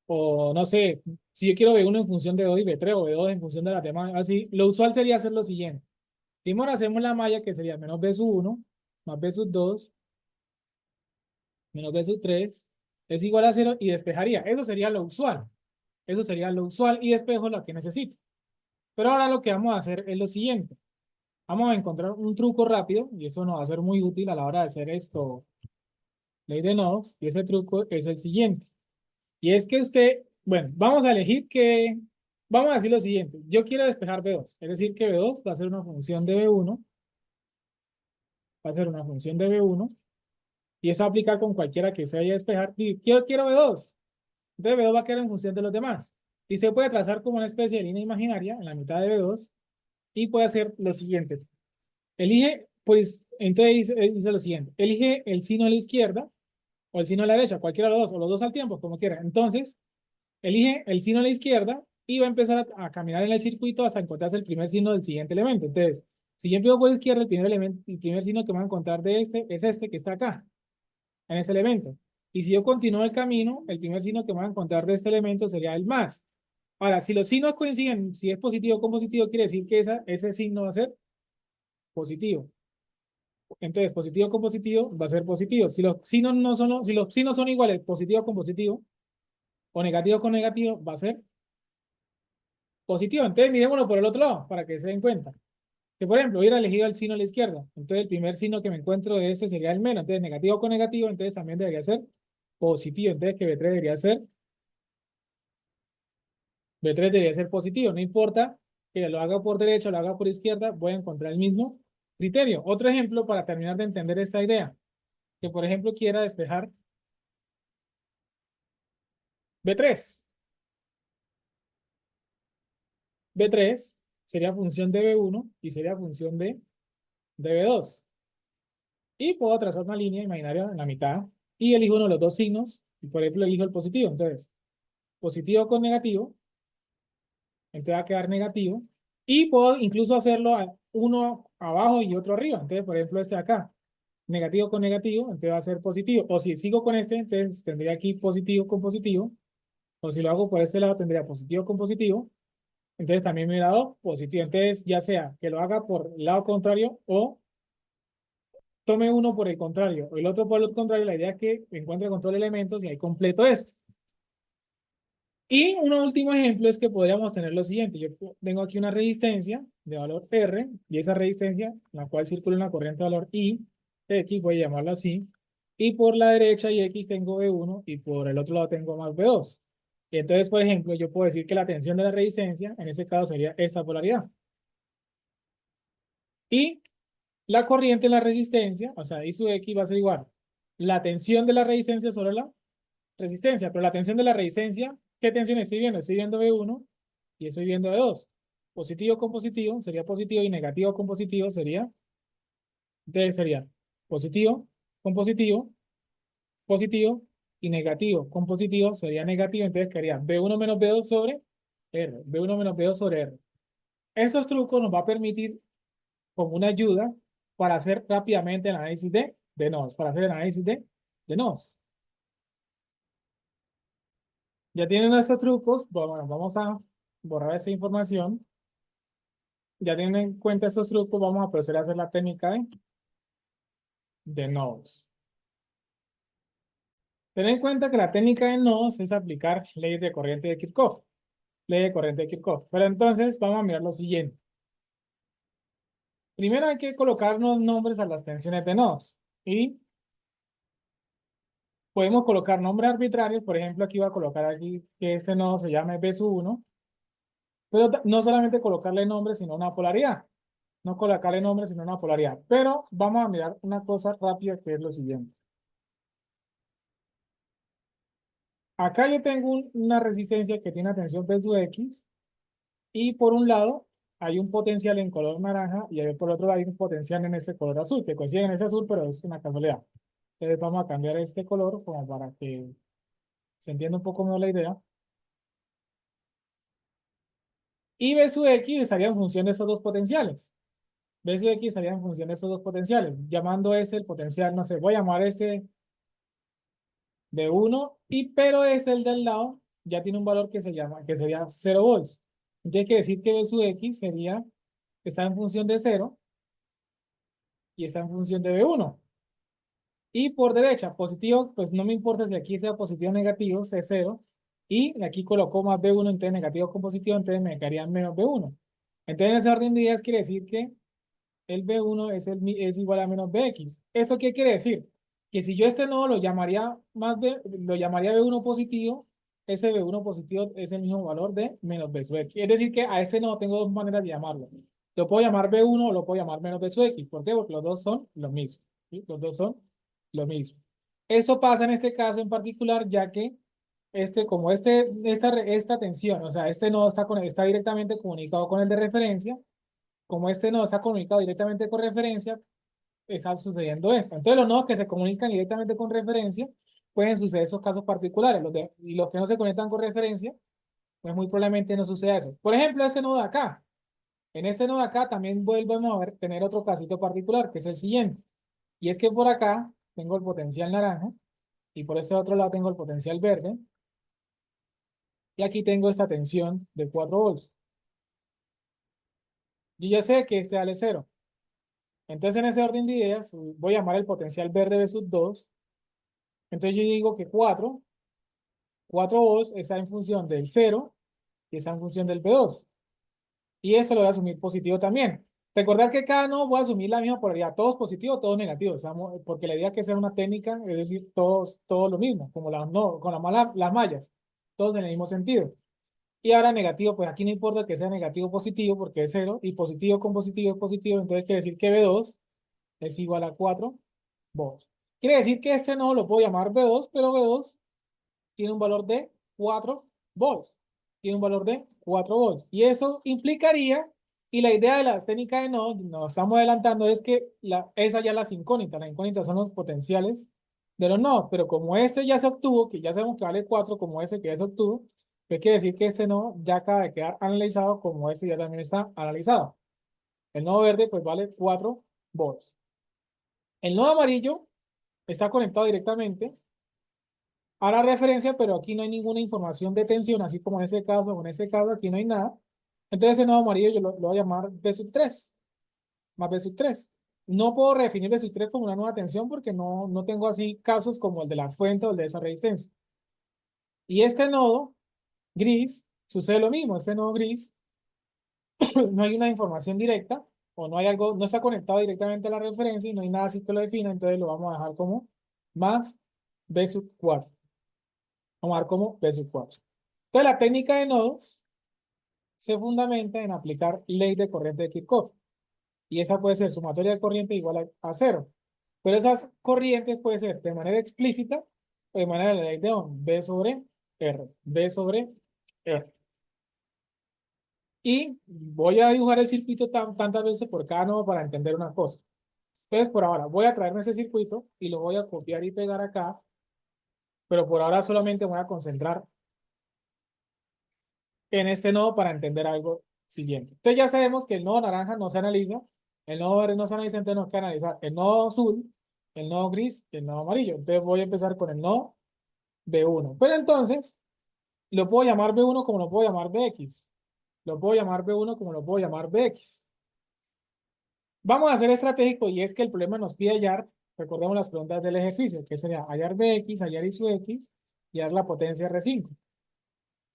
no sé, si yo quiero B1 en función de 2 y B3 o B2 en función de las demás, así, lo usual sería hacer lo siguiente. Primero hacemos la malla que sería menos B sub 1 más B sub 2 menos B sub 3 es igual a 0 y despejaría. Eso sería lo usual. Eso sería lo usual y despejo lo que necesito. Pero ahora lo que vamos a hacer es lo siguiente. Vamos a encontrar un truco rápido y eso nos va a ser muy útil a la hora de hacer esto, ley de nodos, y ese truco es el siguiente. Y es que usted, bueno, vamos a elegir que, vamos a decir lo siguiente, yo quiero despejar B2, es decir que B2 va a ser una función de B1, va a ser una función de B1, y eso aplica con cualquiera que se vaya a despejar, y quiero B2, entonces B2 va a quedar en función de los demás, y se puede trazar como una especie de línea imaginaria en la mitad de B2, y puede hacer lo siguiente, elige, pues, entonces dice lo siguiente, elige el signo a la izquierda, o el signo a la derecha, cualquiera de los dos, o los dos al tiempo, como quiera, entonces, elige el signo a la izquierda y va a empezar a caminar en el circuito hasta encontrarse el primer signo del siguiente elemento. Entonces, si yo empiezo por la izquierda, el primer elemento, el primer signo que me va a encontrar de este es este que está acá, en ese elemento. Y si yo continúo el camino, el primer signo que me va a encontrar de este elemento sería el más. Ahora, si los signos coinciden, si es positivo con positivo, quiere decir que ese signo va a ser positivo. Entonces, positivo con positivo va a ser positivo. Si los signos no son, si los signos son iguales, positivo con positivo, o negativo con negativo, va a ser positivo. Entonces, miremoslo por el otro lado, para que se den cuenta. Que, por ejemplo, hubiera elegido el signo a la izquierda. Entonces, el primer signo que me encuentro de este sería el menos. Entonces, negativo con negativo, entonces también debería ser positivo. Entonces, que B3 debería ser positivo. No importa que lo haga por derecha o lo haga por izquierda, voy a encontrar el mismo criterio. Otro ejemplo para terminar de entender esta idea. Que, por ejemplo, quiera despejar B3. B3 sería función de B1 y sería función de B2. Y puedo trazar una línea imaginaria en la mitad y elijo uno de los dos signos y por ejemplo elijo el positivo. Entonces, positivo con negativo, entonces va a quedar negativo y puedo incluso hacerlo uno abajo y otro arriba. Entonces, por ejemplo, este de acá, negativo con negativo, entonces va a ser positivo. O si sigo con este, entonces tendría aquí positivo con positivo. O si lo hago por este lado, tendría positivo con positivo. Entonces también me he dado positivo. Entonces, ya sea que lo haga por el lado contrario o tome uno por el contrario o el otro por el contrario, la idea es que encuentre control de elementos y ahí completo esto. Y un último ejemplo es que podríamos tener lo siguiente. Yo tengo aquí una resistencia de valor R y esa resistencia, en la cual circula una corriente de valor I, X, voy a llamarlo así. Y por la derecha y X tengo B1 y por el otro lado tengo más B2. Y entonces, por ejemplo, yo puedo decir que la tensión de la resistencia, en ese caso sería esta polaridad. Y la corriente en la resistencia, o sea, I sub X va a ser igual. La tensión de la resistencia sobre la resistencia, pero la tensión de la resistencia ¿Qué tensión estoy viendo? Estoy viendo B1 y estoy viendo B2. Positivo con positivo sería positivo y negativo con positivo sería, entonces sería positivo con positivo, positivo y negativo con positivo sería negativo, entonces quedaría B1 menos B2 sobre R, B1 menos B2 sobre R. Esos trucos nos va a permitir como una ayuda para hacer rápidamente el análisis de nodos, para hacer el análisis de nodos. Ya tienen estos trucos, bueno, vamos a borrar esa información. Ya tienen en cuenta estos trucos, vamos a proceder a hacer la técnica de nodos. Ten en cuenta que la técnica de nodos es aplicar leyes de corriente de Kirchhoff. Ley de corriente de Kirchhoff. Pero entonces vamos a mirar lo siguiente. Primero hay que colocarnos nombres a las tensiones de nodos. Y podemos colocar nombres arbitrarios. Por ejemplo, aquí voy a colocar aquí que este nodo se llame B sub 1. Pero no solamente colocarle nombre, sino una polaridad. No colocarle nombre, sino una polaridad. Pero vamos a mirar una cosa rápida que es lo siguiente. Acá yo tengo una resistencia que tiene una tensión B sub X. Y por un lado hay un potencial en color naranja y por otro lado hay un potencial en ese color azul, que coincide en ese azul, pero es una casualidad. Entonces vamos a cambiar este color como para que se entienda un poco mejor la idea. Y B sub X estaría en función de esos dos potenciales. B sub X estaría en función de esos dos potenciales, llamando ese el potencial, no sé, voy a llamar este de 1, y pero es el del lado, ya tiene un valor que se llama, que sería 0 volts. Entonces quiere decir que B sub X sería, está en función de 0 y está en función de B1. Y por derecha, positivo, pues no me importa si aquí sea positivo o negativo, C0. Y aquí colocó más B1, entonces negativo con positivo, entonces me quedaría menos B1. Entonces en ese orden de ideas quiere decir que el B1 es igual a menos BX. ¿Eso qué quiere decir? Que si yo este nodo lo llamaría lo llamaría B1 positivo, ese B1 positivo es el mismo valor de menos B sub X. Es decir, que a ese nodo tengo dos maneras de llamarlo. Lo puedo llamar B1 o lo puedo llamar menos B sub X. ¿Por qué? Porque los dos son lo mismo. ¿Sí? Los dos son lo mismo. Eso pasa en este caso en particular, ya que como esta tensión, o sea, este nodo está directamente comunicado con el de referencia, como este nodo está comunicado directamente con referencia, está sucediendo esto. Entonces, los nodos que se comunican directamente con referencia pueden suceder esos casos particulares. Y los que no se conectan con referencia, pues muy probablemente no suceda eso. Por ejemplo, este nodo de acá. En este nodo de acá también volvemos a tener otro casito particular, que es el siguiente. Y es que por acá tengo el potencial naranja y por este otro lado tengo el potencial verde. Y aquí tengo esta tensión de 4 volts. Yo ya sé que este vale 0. Entonces, en ese orden de ideas, voy a llamar el potencial verde B sub 2. Entonces, yo digo que 4 volts está en función del 0 y está en función del B2. Y eso lo voy a asumir positivo también. Recordar que cada nodo voy a asumir la misma polaridad, todos positivos, todos negativos, porque la idea es que sea una técnica, es decir, todos lo mismo, como no, con las mallas, todos en el mismo sentido. Y ahora negativo, pues aquí no importa que sea negativo o positivo, porque es 0, y positivo con positivo es positivo, entonces quiere decir que B2 es igual a 4 volts. Quiere decir que este nodo lo puedo llamar B2, pero B2 tiene un valor de 4 volts. Tiene un valor de 4 volts. Y eso implicaría, y la idea de las técnicas de nodos, nos estamos adelantando, es que esa ya es las incógnitas. Las incógnitas son los potenciales de los nodos. Pero como este ya se obtuvo, que ya sabemos que vale 4, como ese que ya se obtuvo, pues quiere decir que este nodo ya acaba de quedar analizado, como este ya también está analizado. El nodo verde, pues vale 4 volts. El nodo amarillo está conectado directamente a la referencia, pero aquí no hay ninguna información de tensión, así como en ese caso o en ese caso, aquí no hay nada. Entonces, ese nodo amarillo yo lo voy a llamar B sub 3, más B sub 3. No puedo redefinir B sub 3 como una nueva tensión porque no tengo así casos como el de la fuente o el de esa resistencia. Y este nodo gris sucede lo mismo. Este nodo gris no hay una información directa o no hay algo, no está conectado directamente a la referencia y no hay nada así que lo defina, entonces lo vamos a dejar como más B sub 4. Vamos a dar como B sub 4. Entonces, la técnica de nodos se fundamenta en aplicar ley de corriente de Kirchhoff. Y esa puede ser sumatoria de corriente igual a 0. Pero esas corrientes pueden ser de manera explícita o de manera de ley de Ohm, B sobre R. B sobre R. Y voy a dibujar el circuito tantas veces por cada nodo para entender una cosa. Entonces, por ahora, voy a traerme ese circuito y lo voy a copiar y pegar acá, pero por ahora solamente me voy a concentrar en este nodo para entender algo siguiente. Entonces ya sabemos que el nodo naranja no se analiza, el nodo verde no se analiza, entonces nos queda analizar el nodo azul, el nodo gris y el nodo amarillo. Entonces voy a empezar con el nodo B1. Pero entonces, lo puedo llamar B1 como lo puedo llamar BX. Lo puedo llamar B1 como lo puedo llamar BX. Vamos a ser estratégico y es que el problema nos pide hallar, recordemos las preguntas del ejercicio, que sería hallar BX, hallar I sub X y hallar la potencia R5.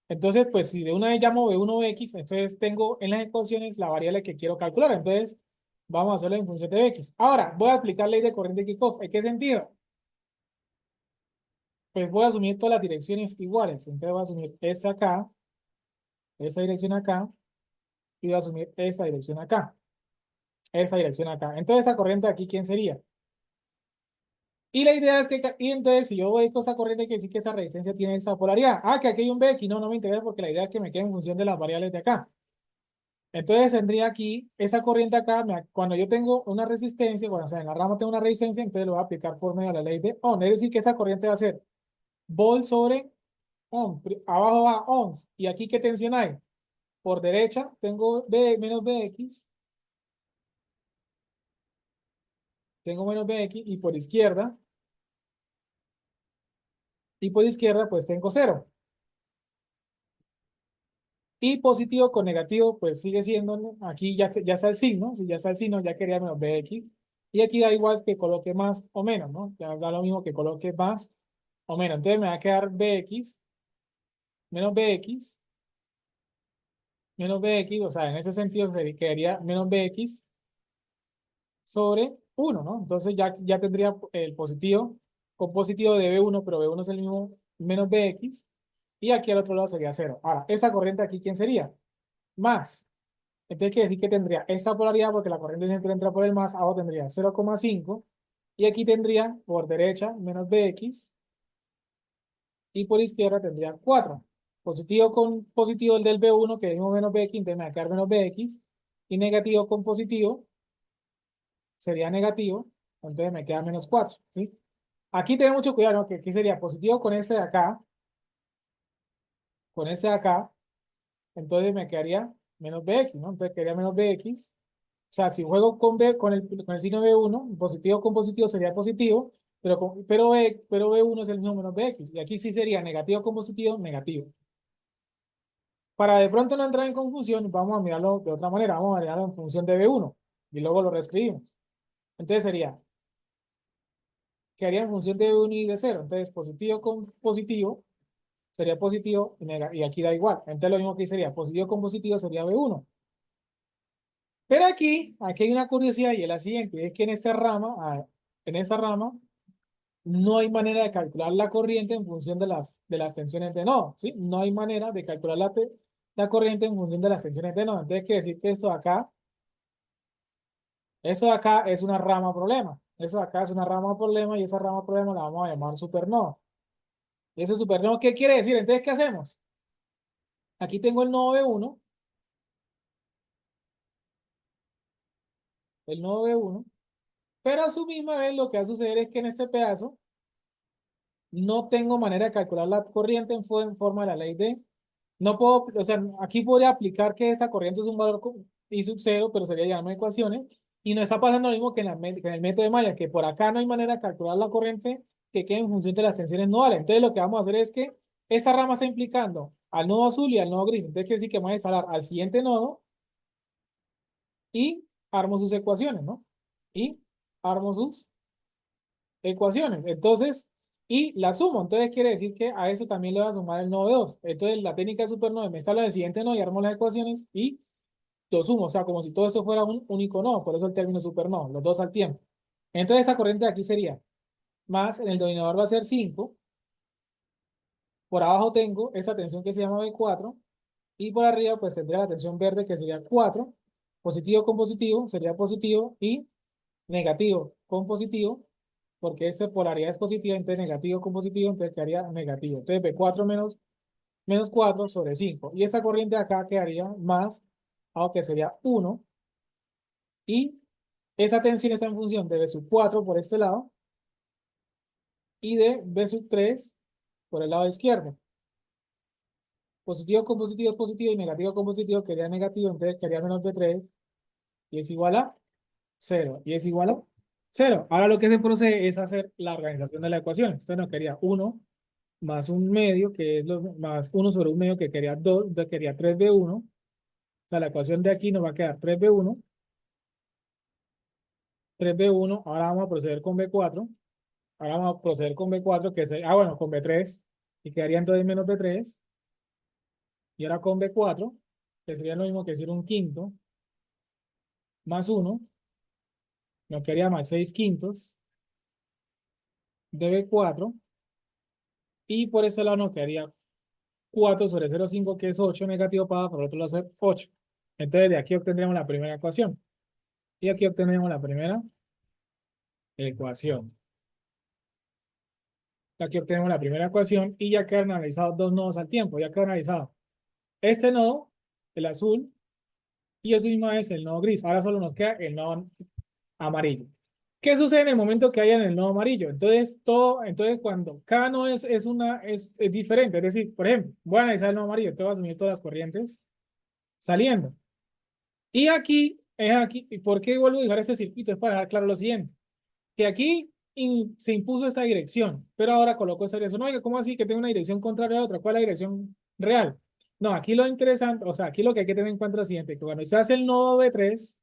Entonces, pues si de una vez llamo B1 BX, entonces tengo en las ecuaciones la variable que quiero calcular. Entonces, vamos a hacerlo en función de BX. Ahora, voy a aplicar ley de corriente de Kirchhoff. ¿En qué sentido? Pues voy a asumir todas las direcciones iguales. Entonces voy a asumir esta acá, esa dirección acá, y voy a asumir esa dirección acá, esa dirección acá. Entonces, esa corriente aquí, ¿quién sería? Y la idea es que, y entonces, si yo voy con esa corriente, que sí que esa resistencia tiene esta polaridad. Ah, que aquí hay un BX. No, no me interesa porque la idea es que me quede en función de las variables de acá. Entonces tendría aquí esa corriente acá, cuando yo tengo una resistencia, bueno, o sea, en la rama tengo una resistencia, entonces lo voy a aplicar por medio de la ley de Ohm. Es decir, que esa corriente va a ser volt sobre Ohm. Abajo va ohms. ¿Y aquí qué tensión hay? Por derecha tengo B menos BX, tengo menos BX, y por izquierda pues tengo cero. Y positivo con negativo, pues sigue siendo, ¿no? Aquí ya está el signo, si ya está el signo, ya quería menos BX. Y aquí da igual que coloque más o menos, ¿no? Ya da lo mismo que coloque más o menos. Entonces me va a quedar BX menos BX menos BX, o sea, en ese sentido quedaría menos BX sobre uno, ¿no? Entonces ya tendría el positivo con positivo de B1, pero B1 es el mismo menos BX. Y aquí al otro lado sería cero. Ahora, esa corriente aquí, ¿quién sería? Más. Entonces quiere decir que tendría esta polaridad porque la corriente siempre entra por el más, abajo tendría 0,5 y aquí tendría por derecha menos Bx y por izquierda tendría 4. Positivo con positivo el del B1 que es menos Bx, entonces me va a quedar menos Bx y negativo con positivo sería negativo, entonces me queda menos 4, ¿sí? Aquí tengo mucho cuidado, ¿no? Que aquí sería positivo con este de acá, con este de acá, entonces me quedaría menos Bx, ¿no? Entonces quedaría menos Bx. O sea, si juego con B, con el signo B1, positivo con positivo sería positivo, pero B1 es el mismo menos BX. Y aquí sí sería negativo con positivo, negativo. Para de pronto no entrar en confusión, vamos a mirarlo de otra manera. Vamos a mirarlo en función de B1 y luego lo reescribimos. Entonces quedaría en función de B1 y de cero. Entonces positivo con positivo sería positivo y aquí da igual. Entonces lo mismo que sería positivo con positivo sería B1. Pero aquí hay una curiosidad y es la siguiente, es que en esta rama, no hay manera de calcular la corriente en función de las tensiones de nodo, ¿sí? No hay manera de calcular la corriente en función de las tensiones de nodo. Entonces, quiere decir que eso de acá es una rama problema. Eso de acá es una rama problema y esa rama problema la vamos a llamar supernodo. ¿Y ese supernodo qué quiere decir? Entonces, ¿qué hacemos? Aquí tengo el nodo B1, el nodo B1, pero a su misma vez lo que va a suceder es que en este pedazo no tengo manera de calcular la corriente en forma de la ley de. No puedo, o sea, aquí podría aplicar que esta corriente es un valor I sub 0, pero sería llamarme ecuaciones. Y nos está pasando lo mismo que en el método de Maya, que por acá no hay manera de calcular la corriente que quede en función de las tensiones nodales. Entonces lo que vamos a hacer es que esta rama está implicando al nodo azul y al nodo gris. Entonces quiere decir que vamos a instalar al siguiente nodo y armo sus ecuaciones, ¿no? Y armo sus ecuaciones. Entonces, y la sumo. Entonces quiere decir que a eso también le va a sumar el nodo 2. Entonces la técnica de supernodo me instala el siguiente nodo y armo las ecuaciones y lo sumo. O sea, como si todo eso fuera un único nodo. Por eso el término supernodo, los dos al tiempo. Entonces esa corriente de aquí sería más, en el denominador va a ser 5. Por abajo tengo esa tensión que se llama B4. Y por arriba pues tendría la tensión verde que sería 4. Positivo con positivo sería positivo y negativo con positivo, porque esta polaridad es positiva, entonces negativo con positivo, entonces quedaría negativo. Entonces B4 menos menos 4 sobre 5. Y esta corriente de acá quedaría más, aunque sería 1. Y esa tensión está en función de B sub 4 por este lado y de B sub 3 por el lado izquierdo. Positivo con positivo es positivo y negativo con positivo quedaría negativo, entonces quedaría menos B3 y es igual a 0. Y es igual a 0. Ahora lo que se procede es hacer la organización de la ecuación. Esto nos quedaría 1 más un medio, que es más 1 sobre un medio, que quedaría 2, entonces quedaría 3B1. O sea, la ecuación de aquí nos va a quedar 3B1. 3B1. Ahora vamos a proceder con B4. Ahora vamos a proceder con B4, que es, bueno, con B3, y quedaría entonces menos B3. Y ahora con B4, que sería lo mismo que decir un quinto, más 1, nos quedaría más 6 quintos de B4, y por este lado nos quedaría 4 sobre 0,5, que es 8, negativo para por otro lado ser 8. Entonces de aquí obtendremos la primera ecuación. Y aquí obtenemos la primera ecuación. Aquí obtenemos la primera ecuación y ya quedan analizados dos nodos al tiempo. Ya quedó analizado este nodo, el azul, y eso mismo es el nodo gris. Ahora solo nos queda el nodo amarillo. ¿Qué sucede en el momento que haya en el nodo amarillo? Entonces cuando cada nodo es diferente. Es decir, por ejemplo, voy a analizar el nodo amarillo, te voy a asumir todas las corrientes saliendo. Y aquí, es aquí, ¿y por qué vuelvo a dibujar este circuito? Es para dejar claro lo siguiente, que aquí se impuso esta dirección, pero ahora coloco esta dirección. Oiga, ¿cómo así que tengo una dirección contraria a otra? ¿Cuál es la dirección real? No, aquí lo interesante, o sea, aquí lo que hay que tener en cuenta es lo siguiente, que cuando se hace el nodo B3,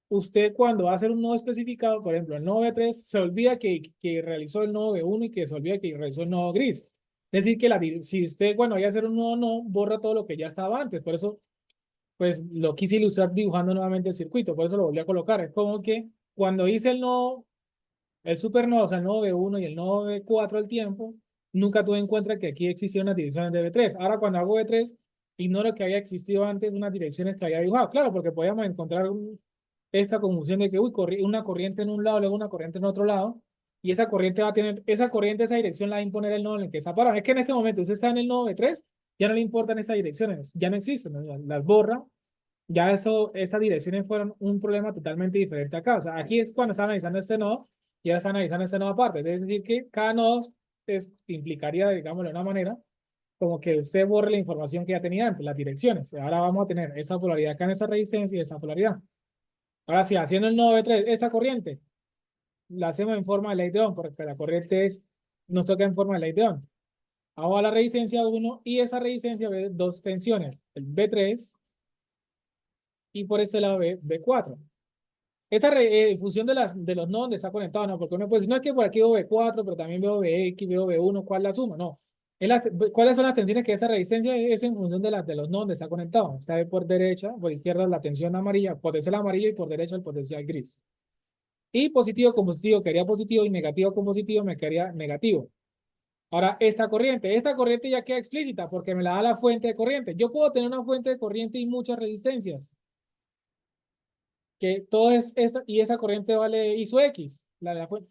usted cuando va a hacer un nodo especificado, por ejemplo, el nodo B3, se olvida que realizó el nodo B1 y que se olvida que realizó el nodo gris. Es decir, que si usted cuando vaya a hacer un nodo no, borra todo lo que ya estaba antes. Por eso pues lo quise ilustrar dibujando nuevamente el circuito, por eso lo volví a colocar. Es como que cuando hice el nodo, el supernodo, o sea, el nodo B1 y el nodo B4 al tiempo, nunca tuve en cuenta que aquí existían unas direcciones de B3. Ahora cuando hago B3, ignoro que había existido antes unas direcciones que había dibujado. Claro, porque podíamos encontrar esta confusión de que, uy, una corriente en un lado, luego una corriente en otro lado, y esa corriente va a tener, esa corriente, esa dirección la va a imponer el nodo en el que está parado. Es que en este momento usted está en el nodo B3, ya no le importan esas direcciones, ya no existen, ¿no? Las borra, ya esas direcciones fueron un problema totalmente diferente acá. O sea, aquí es cuando está analizando este nodo y ahora está analizando este nodo aparte. Es decir, que cada nodo implicaría, digamos, de una manera, como que usted borre la información que ya tenía antes, las direcciones. Ahora vamos a tener esta polaridad acá en esta resistencia y esta polaridad. Ahora sí, haciendo el nodo B3, esta corriente la hacemos en forma de ley de Ohm, porque la corriente nos toca en forma de ley de Ohm. Hago a la resistencia 1 y esa resistencia ve dos tensiones, el B3 y por este lado B4. Esa función de los nodos donde está conectado, no, porque uno puede decir, no es que por aquí veo B4, pero también veo BX, veo B1, ¿cuál la suma? No. ¿Cuáles son las tensiones que esa resistencia es en función de los nodos donde está conectado? Está por derecha, por izquierda la tensión amarilla, potencial amarillo y por derecha el potencial gris. Y positivo con positivo quedaría positivo y negativo con positivo me quedaría negativo. Ahora, esta corriente ya queda explícita porque me la da la fuente de corriente. Yo puedo tener una fuente de corriente y muchas resistencias, que todo es esta, y esa corriente vale I sub X.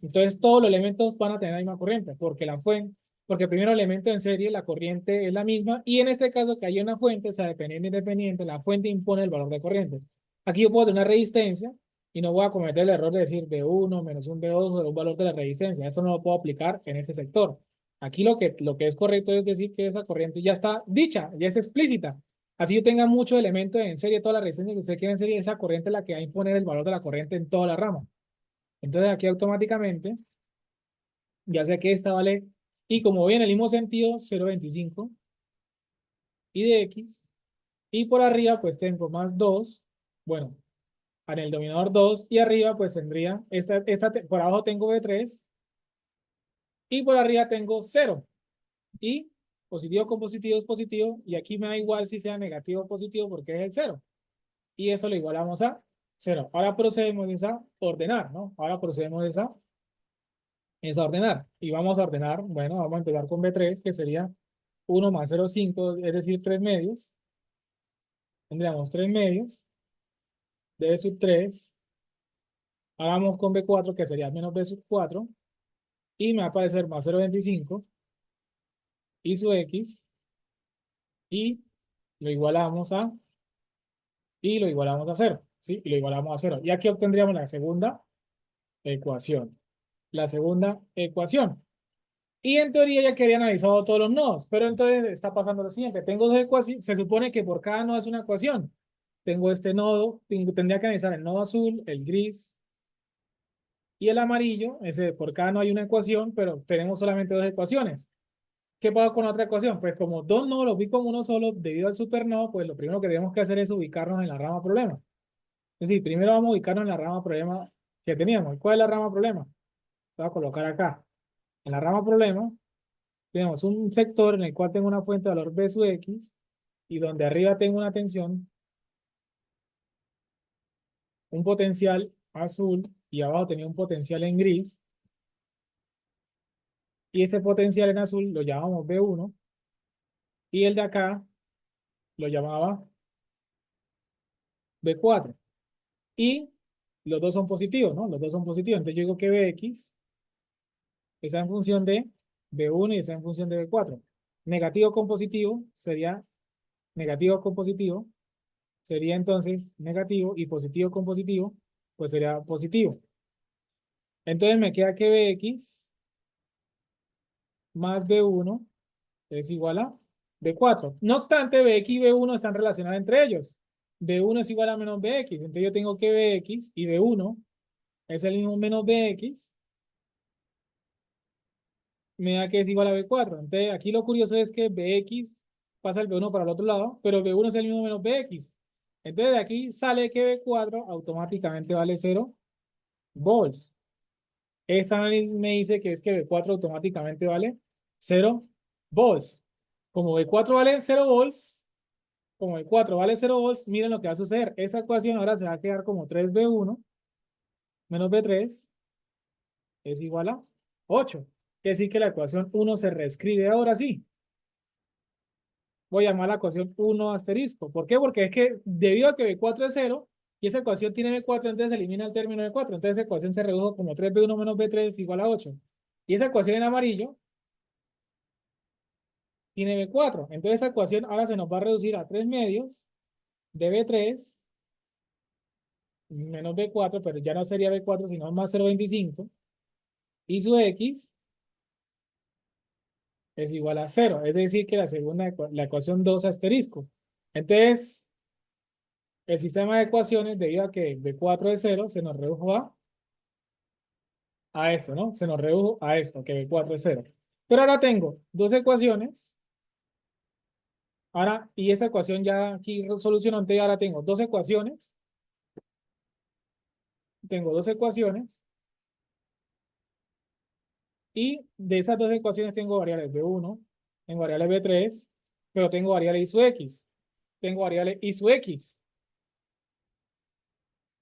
Entonces, todos los elementos van a tener la misma corriente, porque el primer elemento en serie, la corriente es la misma, y en este caso que hay una fuente, o sea, dependiente e independiente, la fuente impone el valor de corriente. Aquí yo puedo tener una resistencia y no voy a cometer el error de decir B1 menos un B2 sobre un valor de la resistencia. Esto no lo puedo aplicar en este sector. Aquí lo que es correcto es decir que esa corriente ya está dicha, ya es explícita. Así yo tenga muchos elementos en serie, toda la resistencia que usted quiera en serie, esa corriente es la que va a imponer el valor de la corriente en toda la rama. Entonces aquí automáticamente, ya sé que esta vale, y como voy en el mismo sentido, 0,25 y de X, y por arriba pues tengo más 2, bueno, en el dominador 2, y arriba pues tendría, por abajo tengo B3, y por arriba tengo 0, y positivo con positivo es positivo, y aquí me da igual si sea negativo o positivo porque es el 0. Y eso lo igualamos a 0. Ahora procedemos a ordenar, ¿no? Ahora procedemos a ordenar. Y vamos a ordenar, bueno, vamos a empezar con B3, que sería 1 más 0,5, es decir, 3 medios. Tendríamos 3 medios de B sub 3. Ahora vamos con B4, que sería menos B sub 4. Y me va a aparecer más 0,25. y su X, y lo igualamos a, y lo igualamos a cero, ¿sí? Y lo igualamos a cero. Y aquí obtendríamos la segunda ecuación. La segunda ecuación. Y en teoría ya quería analizado todos los nodos, pero entonces está pasando lo siguiente. Tengo dos ecuaciones, se supone que por cada nodo es una ecuación. Tengo este nodo, tendría que analizar el nodo azul, el gris y el amarillo. Ese, por cada nodo hay una ecuación, pero tenemos solamente dos ecuaciones. ¿Qué pasa con otra ecuación? Pues como dos nodos los vi como uno solo debido al supernodo, pues lo primero que tenemos que hacer es ubicarnos en la rama problema. Es decir, primero vamos a ubicarnos en la rama problema que teníamos. ¿Cuál es la rama problema? Voy a colocar acá. En la rama problema tenemos un sector en el cual tengo una fuente de valor B sub X y donde arriba tengo una tensión, un potencial azul y abajo tenía un potencial en gris y ese potencial en azul lo llamamos B1 y el de acá lo llamaba B4 y los dos son positivos, ¿no? Los dos son positivos. Entonces yo digo que Bx está en función de B1 y está en función de B4. Negativo con positivo sería negativo con positivo, sería entonces negativo y positivo con positivo, pues sería positivo. Entonces me queda que Bx más B1 es igual a B4. No obstante, Bx y B1 están relacionados entre ellos. B1 es igual a menos Bx. Entonces yo tengo que Bx y B1 es el mismo menos Bx, me da que es igual a B4. Entonces aquí lo curioso es que Bx pasa el B1 para el otro lado, pero B1 es el mismo menos Bx. Entonces de aquí sale que B4 automáticamente vale 0 volts. Esta análisis me dice que es que B4 automáticamente vale 0 volts. Como B4 vale 0 volts, como B4 vale 0 volts, miren lo que va a suceder. Esa ecuación ahora se va a quedar como 3B1 menos B3 es igual a 8. Quiere decir que la ecuación 1 se reescribe ahora sí. Voy a llamar la ecuación 1 asterisco. ¿Por qué? Porque es que debido a que B4 es 0 y esa ecuación tiene B4, entonces se elimina el término B4. Entonces esa ecuación se redujo como 3B1 menos B3 igual a 8. Y esa ecuación en amarillo tiene B4. Entonces esa ecuación ahora se nos va a reducir a 3 medios de B3 menos B4, pero ya no sería B4, sino más 0,25. Y su X es igual a 0. Es decir, que la segunda, la ecuación 2 asterisco. Entonces, el sistema de ecuaciones, debido a que B4 es 0, se nos redujo a esto, ¿no? Se nos redujo a esto, que B4 es 0. Pero ahora tengo dos ecuaciones. Ahora, y esa ecuación ya aquí solucionante, ahora tengo dos ecuaciones. Tengo dos ecuaciones. Y de esas dos ecuaciones tengo variables B1, tengo variables B3, pero tengo variables I sub X. Tengo variables I sub X.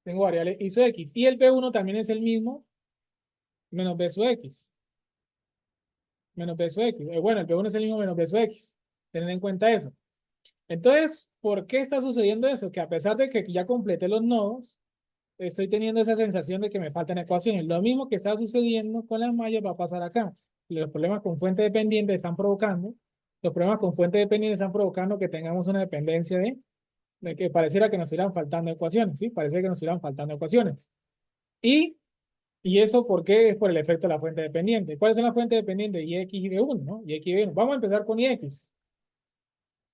Tengo variables I sub X. Y el B1 también es el mismo, menos B sub X. Menos B sub X. Bueno, el B1 es el mismo menos B sub X. Tened en cuenta eso. Entonces, ¿por qué está sucediendo eso? Que a pesar de que ya completé los nodos, estoy teniendo esa sensación de que me faltan ecuaciones. Lo mismo que está sucediendo con las mallas va a pasar acá. Los problemas con fuente dependiente están provocando, los problemas con fuente dependiente están provocando que tengamos una dependencia de que pareciera que nos irán faltando ecuaciones, ¿sí? Parece que nos irán faltando ecuaciones. Y, y eso, ¿por qué? Es por el efecto de la fuente dependiente. ¿Cuáles son las fuentes dependientes? IX y B1, ¿no? IX y B1. Vamos a empezar con IX.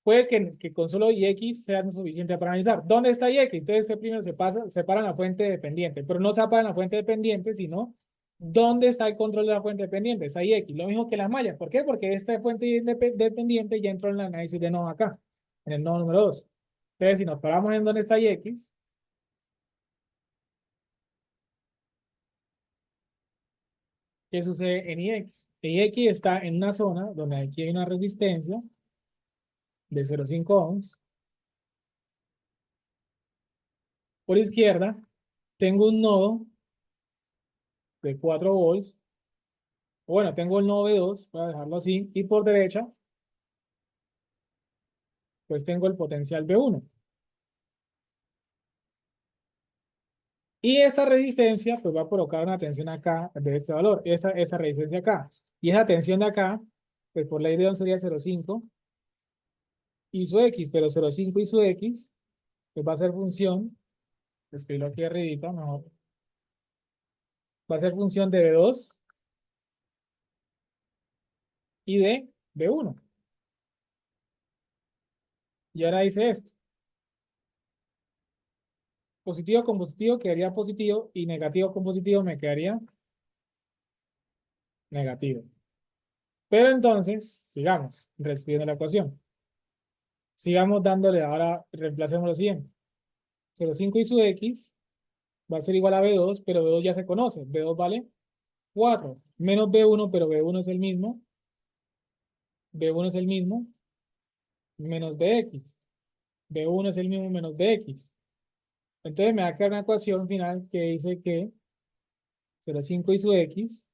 Puede que con solo IX sea suficiente para analizar. ¿Dónde está IX? Entonces, primero separan la fuente dependiente, pero no separan la fuente dependiente, sino dónde está el control de la fuente dependiente. Está IX. Lo mismo que las mallas. ¿Por qué? Porque esta fuente dependiente ya entró en el análisis de nodo acá, en el nodo número 2. Entonces, si nos paramos en dónde está IX, ¿qué sucede en IX? IX está en una zona donde aquí hay una resistencia de 0,5 ohms. Por izquierda, tengo un nodo de 4 volts. Bueno, tengo el nodo B2, voy a dejarlo así. Y por derecha, pues tengo el potencial B1. Y esta resistencia, pues va a provocar una tensión acá de este valor, esa resistencia acá. Y esa tensión de acá, pues por ley de Ohm sería 0,5 y su X, pero 0,5 y su X, pues va a ser función, escribirlo aquí arribita, mejor, va a ser función de B2 y de B1. Y ahora dice esto. Positivo con positivo quedaría positivo y negativo con positivo me quedaría negativo. Pero entonces, sigamos reescribiendo la ecuación. Sigamos dándole, ahora reemplacemos lo siguiente. 0,5 y su X va a ser igual a B2, pero B2 ya se conoce. B2 vale 4 menos B1, pero B1 es el mismo. B1 es el mismo menos BX. B1 es el mismo menos BX. Entonces me va a quedar una ecuación final que dice que 0,5 y su X,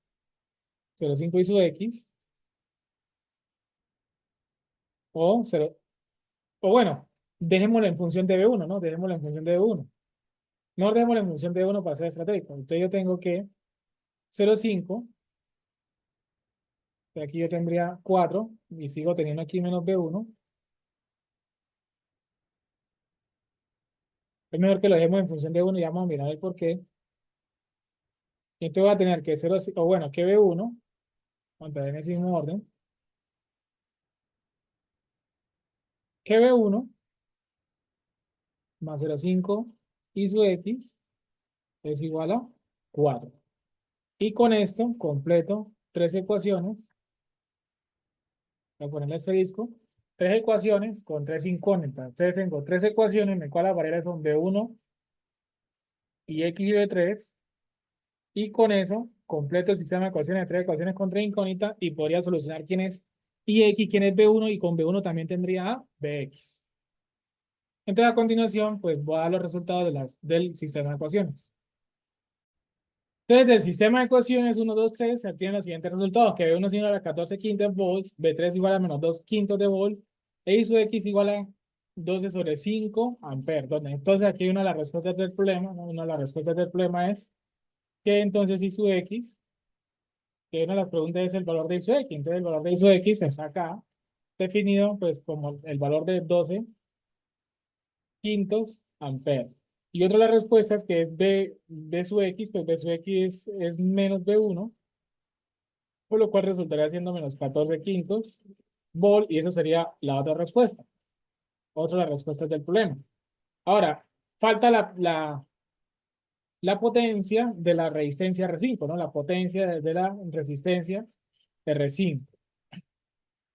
0,5 y su X, o 0, o bueno, dejémoslo en función de B1, ¿no? Dejémoslo en función de B1. No dejémoslo en función de B1 para ser estratégico. Entonces yo tengo que 0,5, y aquí yo tendría 4, y sigo teniendo aquí menos B1. Es mejor que lo dejemos en función de 1 y vamos a mirar el por qué. Y entonces voy a tener que 0, o bueno, que B1, vamos a en ese mismo orden, que B1 más 0,5 y su X es igual a 4. Y con esto completo tres ecuaciones. Voy a ponerle este disco. Tres ecuaciones con tres incógnitas. Entonces tengo tres ecuaciones en las cuales las variables son B1 y X y B3. Y con eso completo el sistema de ecuaciones de tres ecuaciones con tres incógnitas y podría solucionar quién es y X, quién es B1 y con B1 también tendría a BX. Entonces a continuación pues voy a dar los resultados del sistema de ecuaciones. Entonces, del sistema de ecuaciones 1, 2, 3 se obtienen los siguientes resultados, que B1 es igual a 14 quintos volts, B3 igual a menos 2 quintos de volt, e I sub X igual a 12 sobre 5 amperes. Entonces, aquí una de las respuestas del problema, ¿no? Una de las respuestas del problema es que entonces I sub X, que una de las preguntas es el valor de I sub X. Entonces, el valor de I sub X está acá, definido pues como el valor de 12 quintos amperes. Y otra de las respuestas que es B sub X, pues B sub X es menos B1, por lo cual resultaría siendo menos 14 quintos volt, y eso sería la otra respuesta. Otra de las respuestas del problema. Ahora, falta la potencia de la resistencia R5, ¿no? La potencia de la resistencia R5.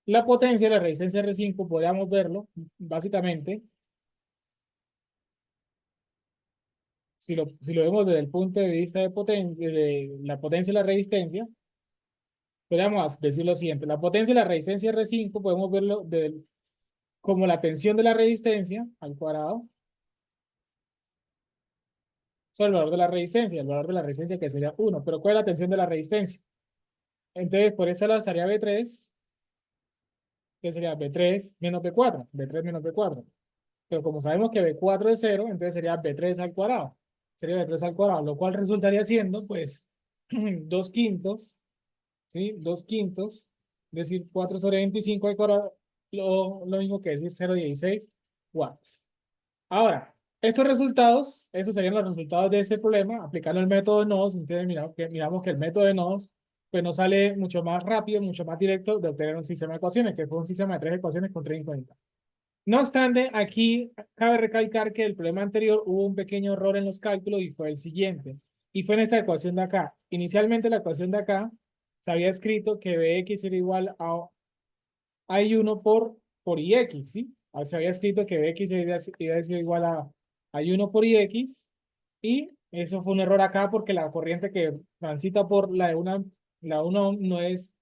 La potencia de la resistencia R5, podríamos verlo, básicamente, si lo vemos desde el punto de vista de, de la potencia y la resistencia, podríamos decir lo siguiente. La potencia y la resistencia R5 podemos verlo como la tensión de la resistencia al cuadrado sobre el valor de la resistencia, el valor de la resistencia que sería 1. Pero ¿cuál es la tensión de la resistencia? Entonces, por ese lado estaría B3, que sería B3 menos B4, B3 menos B4. Pero como sabemos que B4 es 0, entonces sería B3 al cuadrado. Sería B3 al cuadrado, lo cual resultaría siendo, pues, 2 quintos, ¿sí? 2 quintos, es decir, 4 sobre 25 al cuadrado, lo mismo que decir 0,16 watts. Ahora, estos resultados, esos serían los resultados de ese problema, aplicando el método de nodos. Entonces miramos que el método de nodos pues nos sale mucho más rápido, mucho más directo de obtener un sistema de ecuaciones, que fue un sistema de tres ecuaciones con tres incógnitas. No obstante, aquí cabe recalcar que el problema anterior hubo un pequeño error en los cálculos y fue el siguiente. Y fue en esta ecuación de acá. Inicialmente la ecuación de acá se había escrito que Bx era igual a I1 por Ix, ¿sí? Se había escrito que Bx iba a ser igual a I1 por Ix, y eso fue un error acá porque la corriente que transita por la 1 no es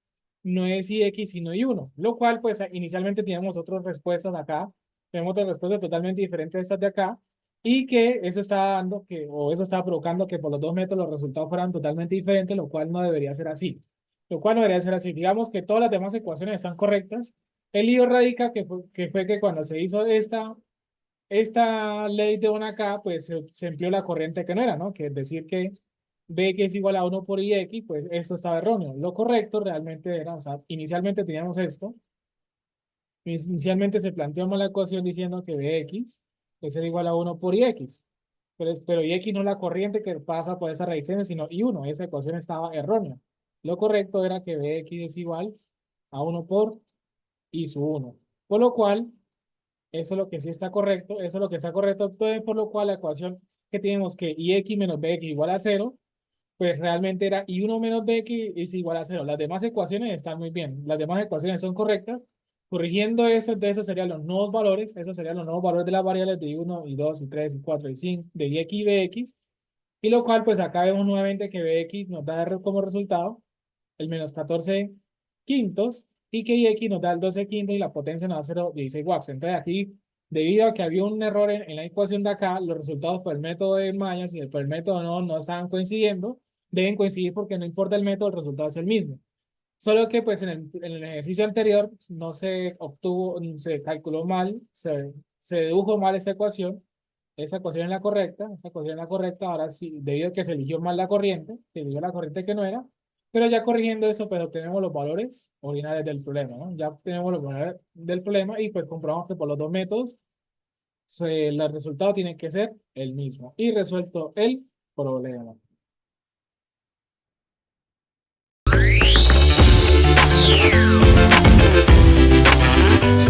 Ix sino I1, lo cual pues inicialmente teníamos otras respuestas acá, tenemos otras respuestas totalmente diferentes a estas de acá, y que eso estaba dando o eso estaba provocando que por los dos métodos los resultados fueran totalmente diferentes, lo cual no debería ser así. Lo cual no debería ser así. Digamos que todas las demás ecuaciones están correctas. El lío radica que fue que cuando se hizo esta ley de 1 acá, pues se empleó la corriente que no era, ¿no? Que es decir que B que es igual a 1 por IX, pues esto estaba erróneo. Lo correcto realmente era, o sea, inicialmente teníamos esto, inicialmente se planteó mal la ecuación diciendo que Bx es igual a 1 por Ix, pero Ix no es la corriente que pasa por esa radicencia, sino I1, esa ecuación estaba errónea. Lo correcto era que Bx es igual a 1 por I sub 1, por lo cual, eso es lo que sí está correcto, eso es lo que está correcto, entonces, por lo cual la ecuación que tenemos que Ix menos Bx igual a 0, pues realmente era I1 menos Bx es igual a 0. Las demás ecuaciones están muy bien. Las demás ecuaciones son correctas. Corrigiendo eso, entonces esos serían los nuevos valores. Esos serían los nuevos valores de las variables de I1, I2, I3, I4, I5, de Ix y Bx. Y lo cual, pues acá vemos nuevamente que Bx nos da como resultado el menos 14 quintos y que Ix nos da el 12 quintos y la potencia nos da 0,16 watts. Entonces aquí, debido a que había un error en la ecuación de acá, los resultados por el método de Mayas y por el método no estaban coincidiendo, deben coincidir porque no importa el método, el resultado es el mismo. Solo que pues en el ejercicio anterior no se obtuvo, se calculó mal, se dedujo mal esa ecuación es la correcta, esa ecuación es la correcta, ahora sí, debido a que se eligió mal la corriente, se eligió la corriente que no era, pero ya corrigiendo eso, pues obtenemos los valores originales del problema, ¿no? Ya obtenemos los valores del problema y pues comprobamos que por los dos métodos el resultado tiene que ser el mismo y resuelto el problema.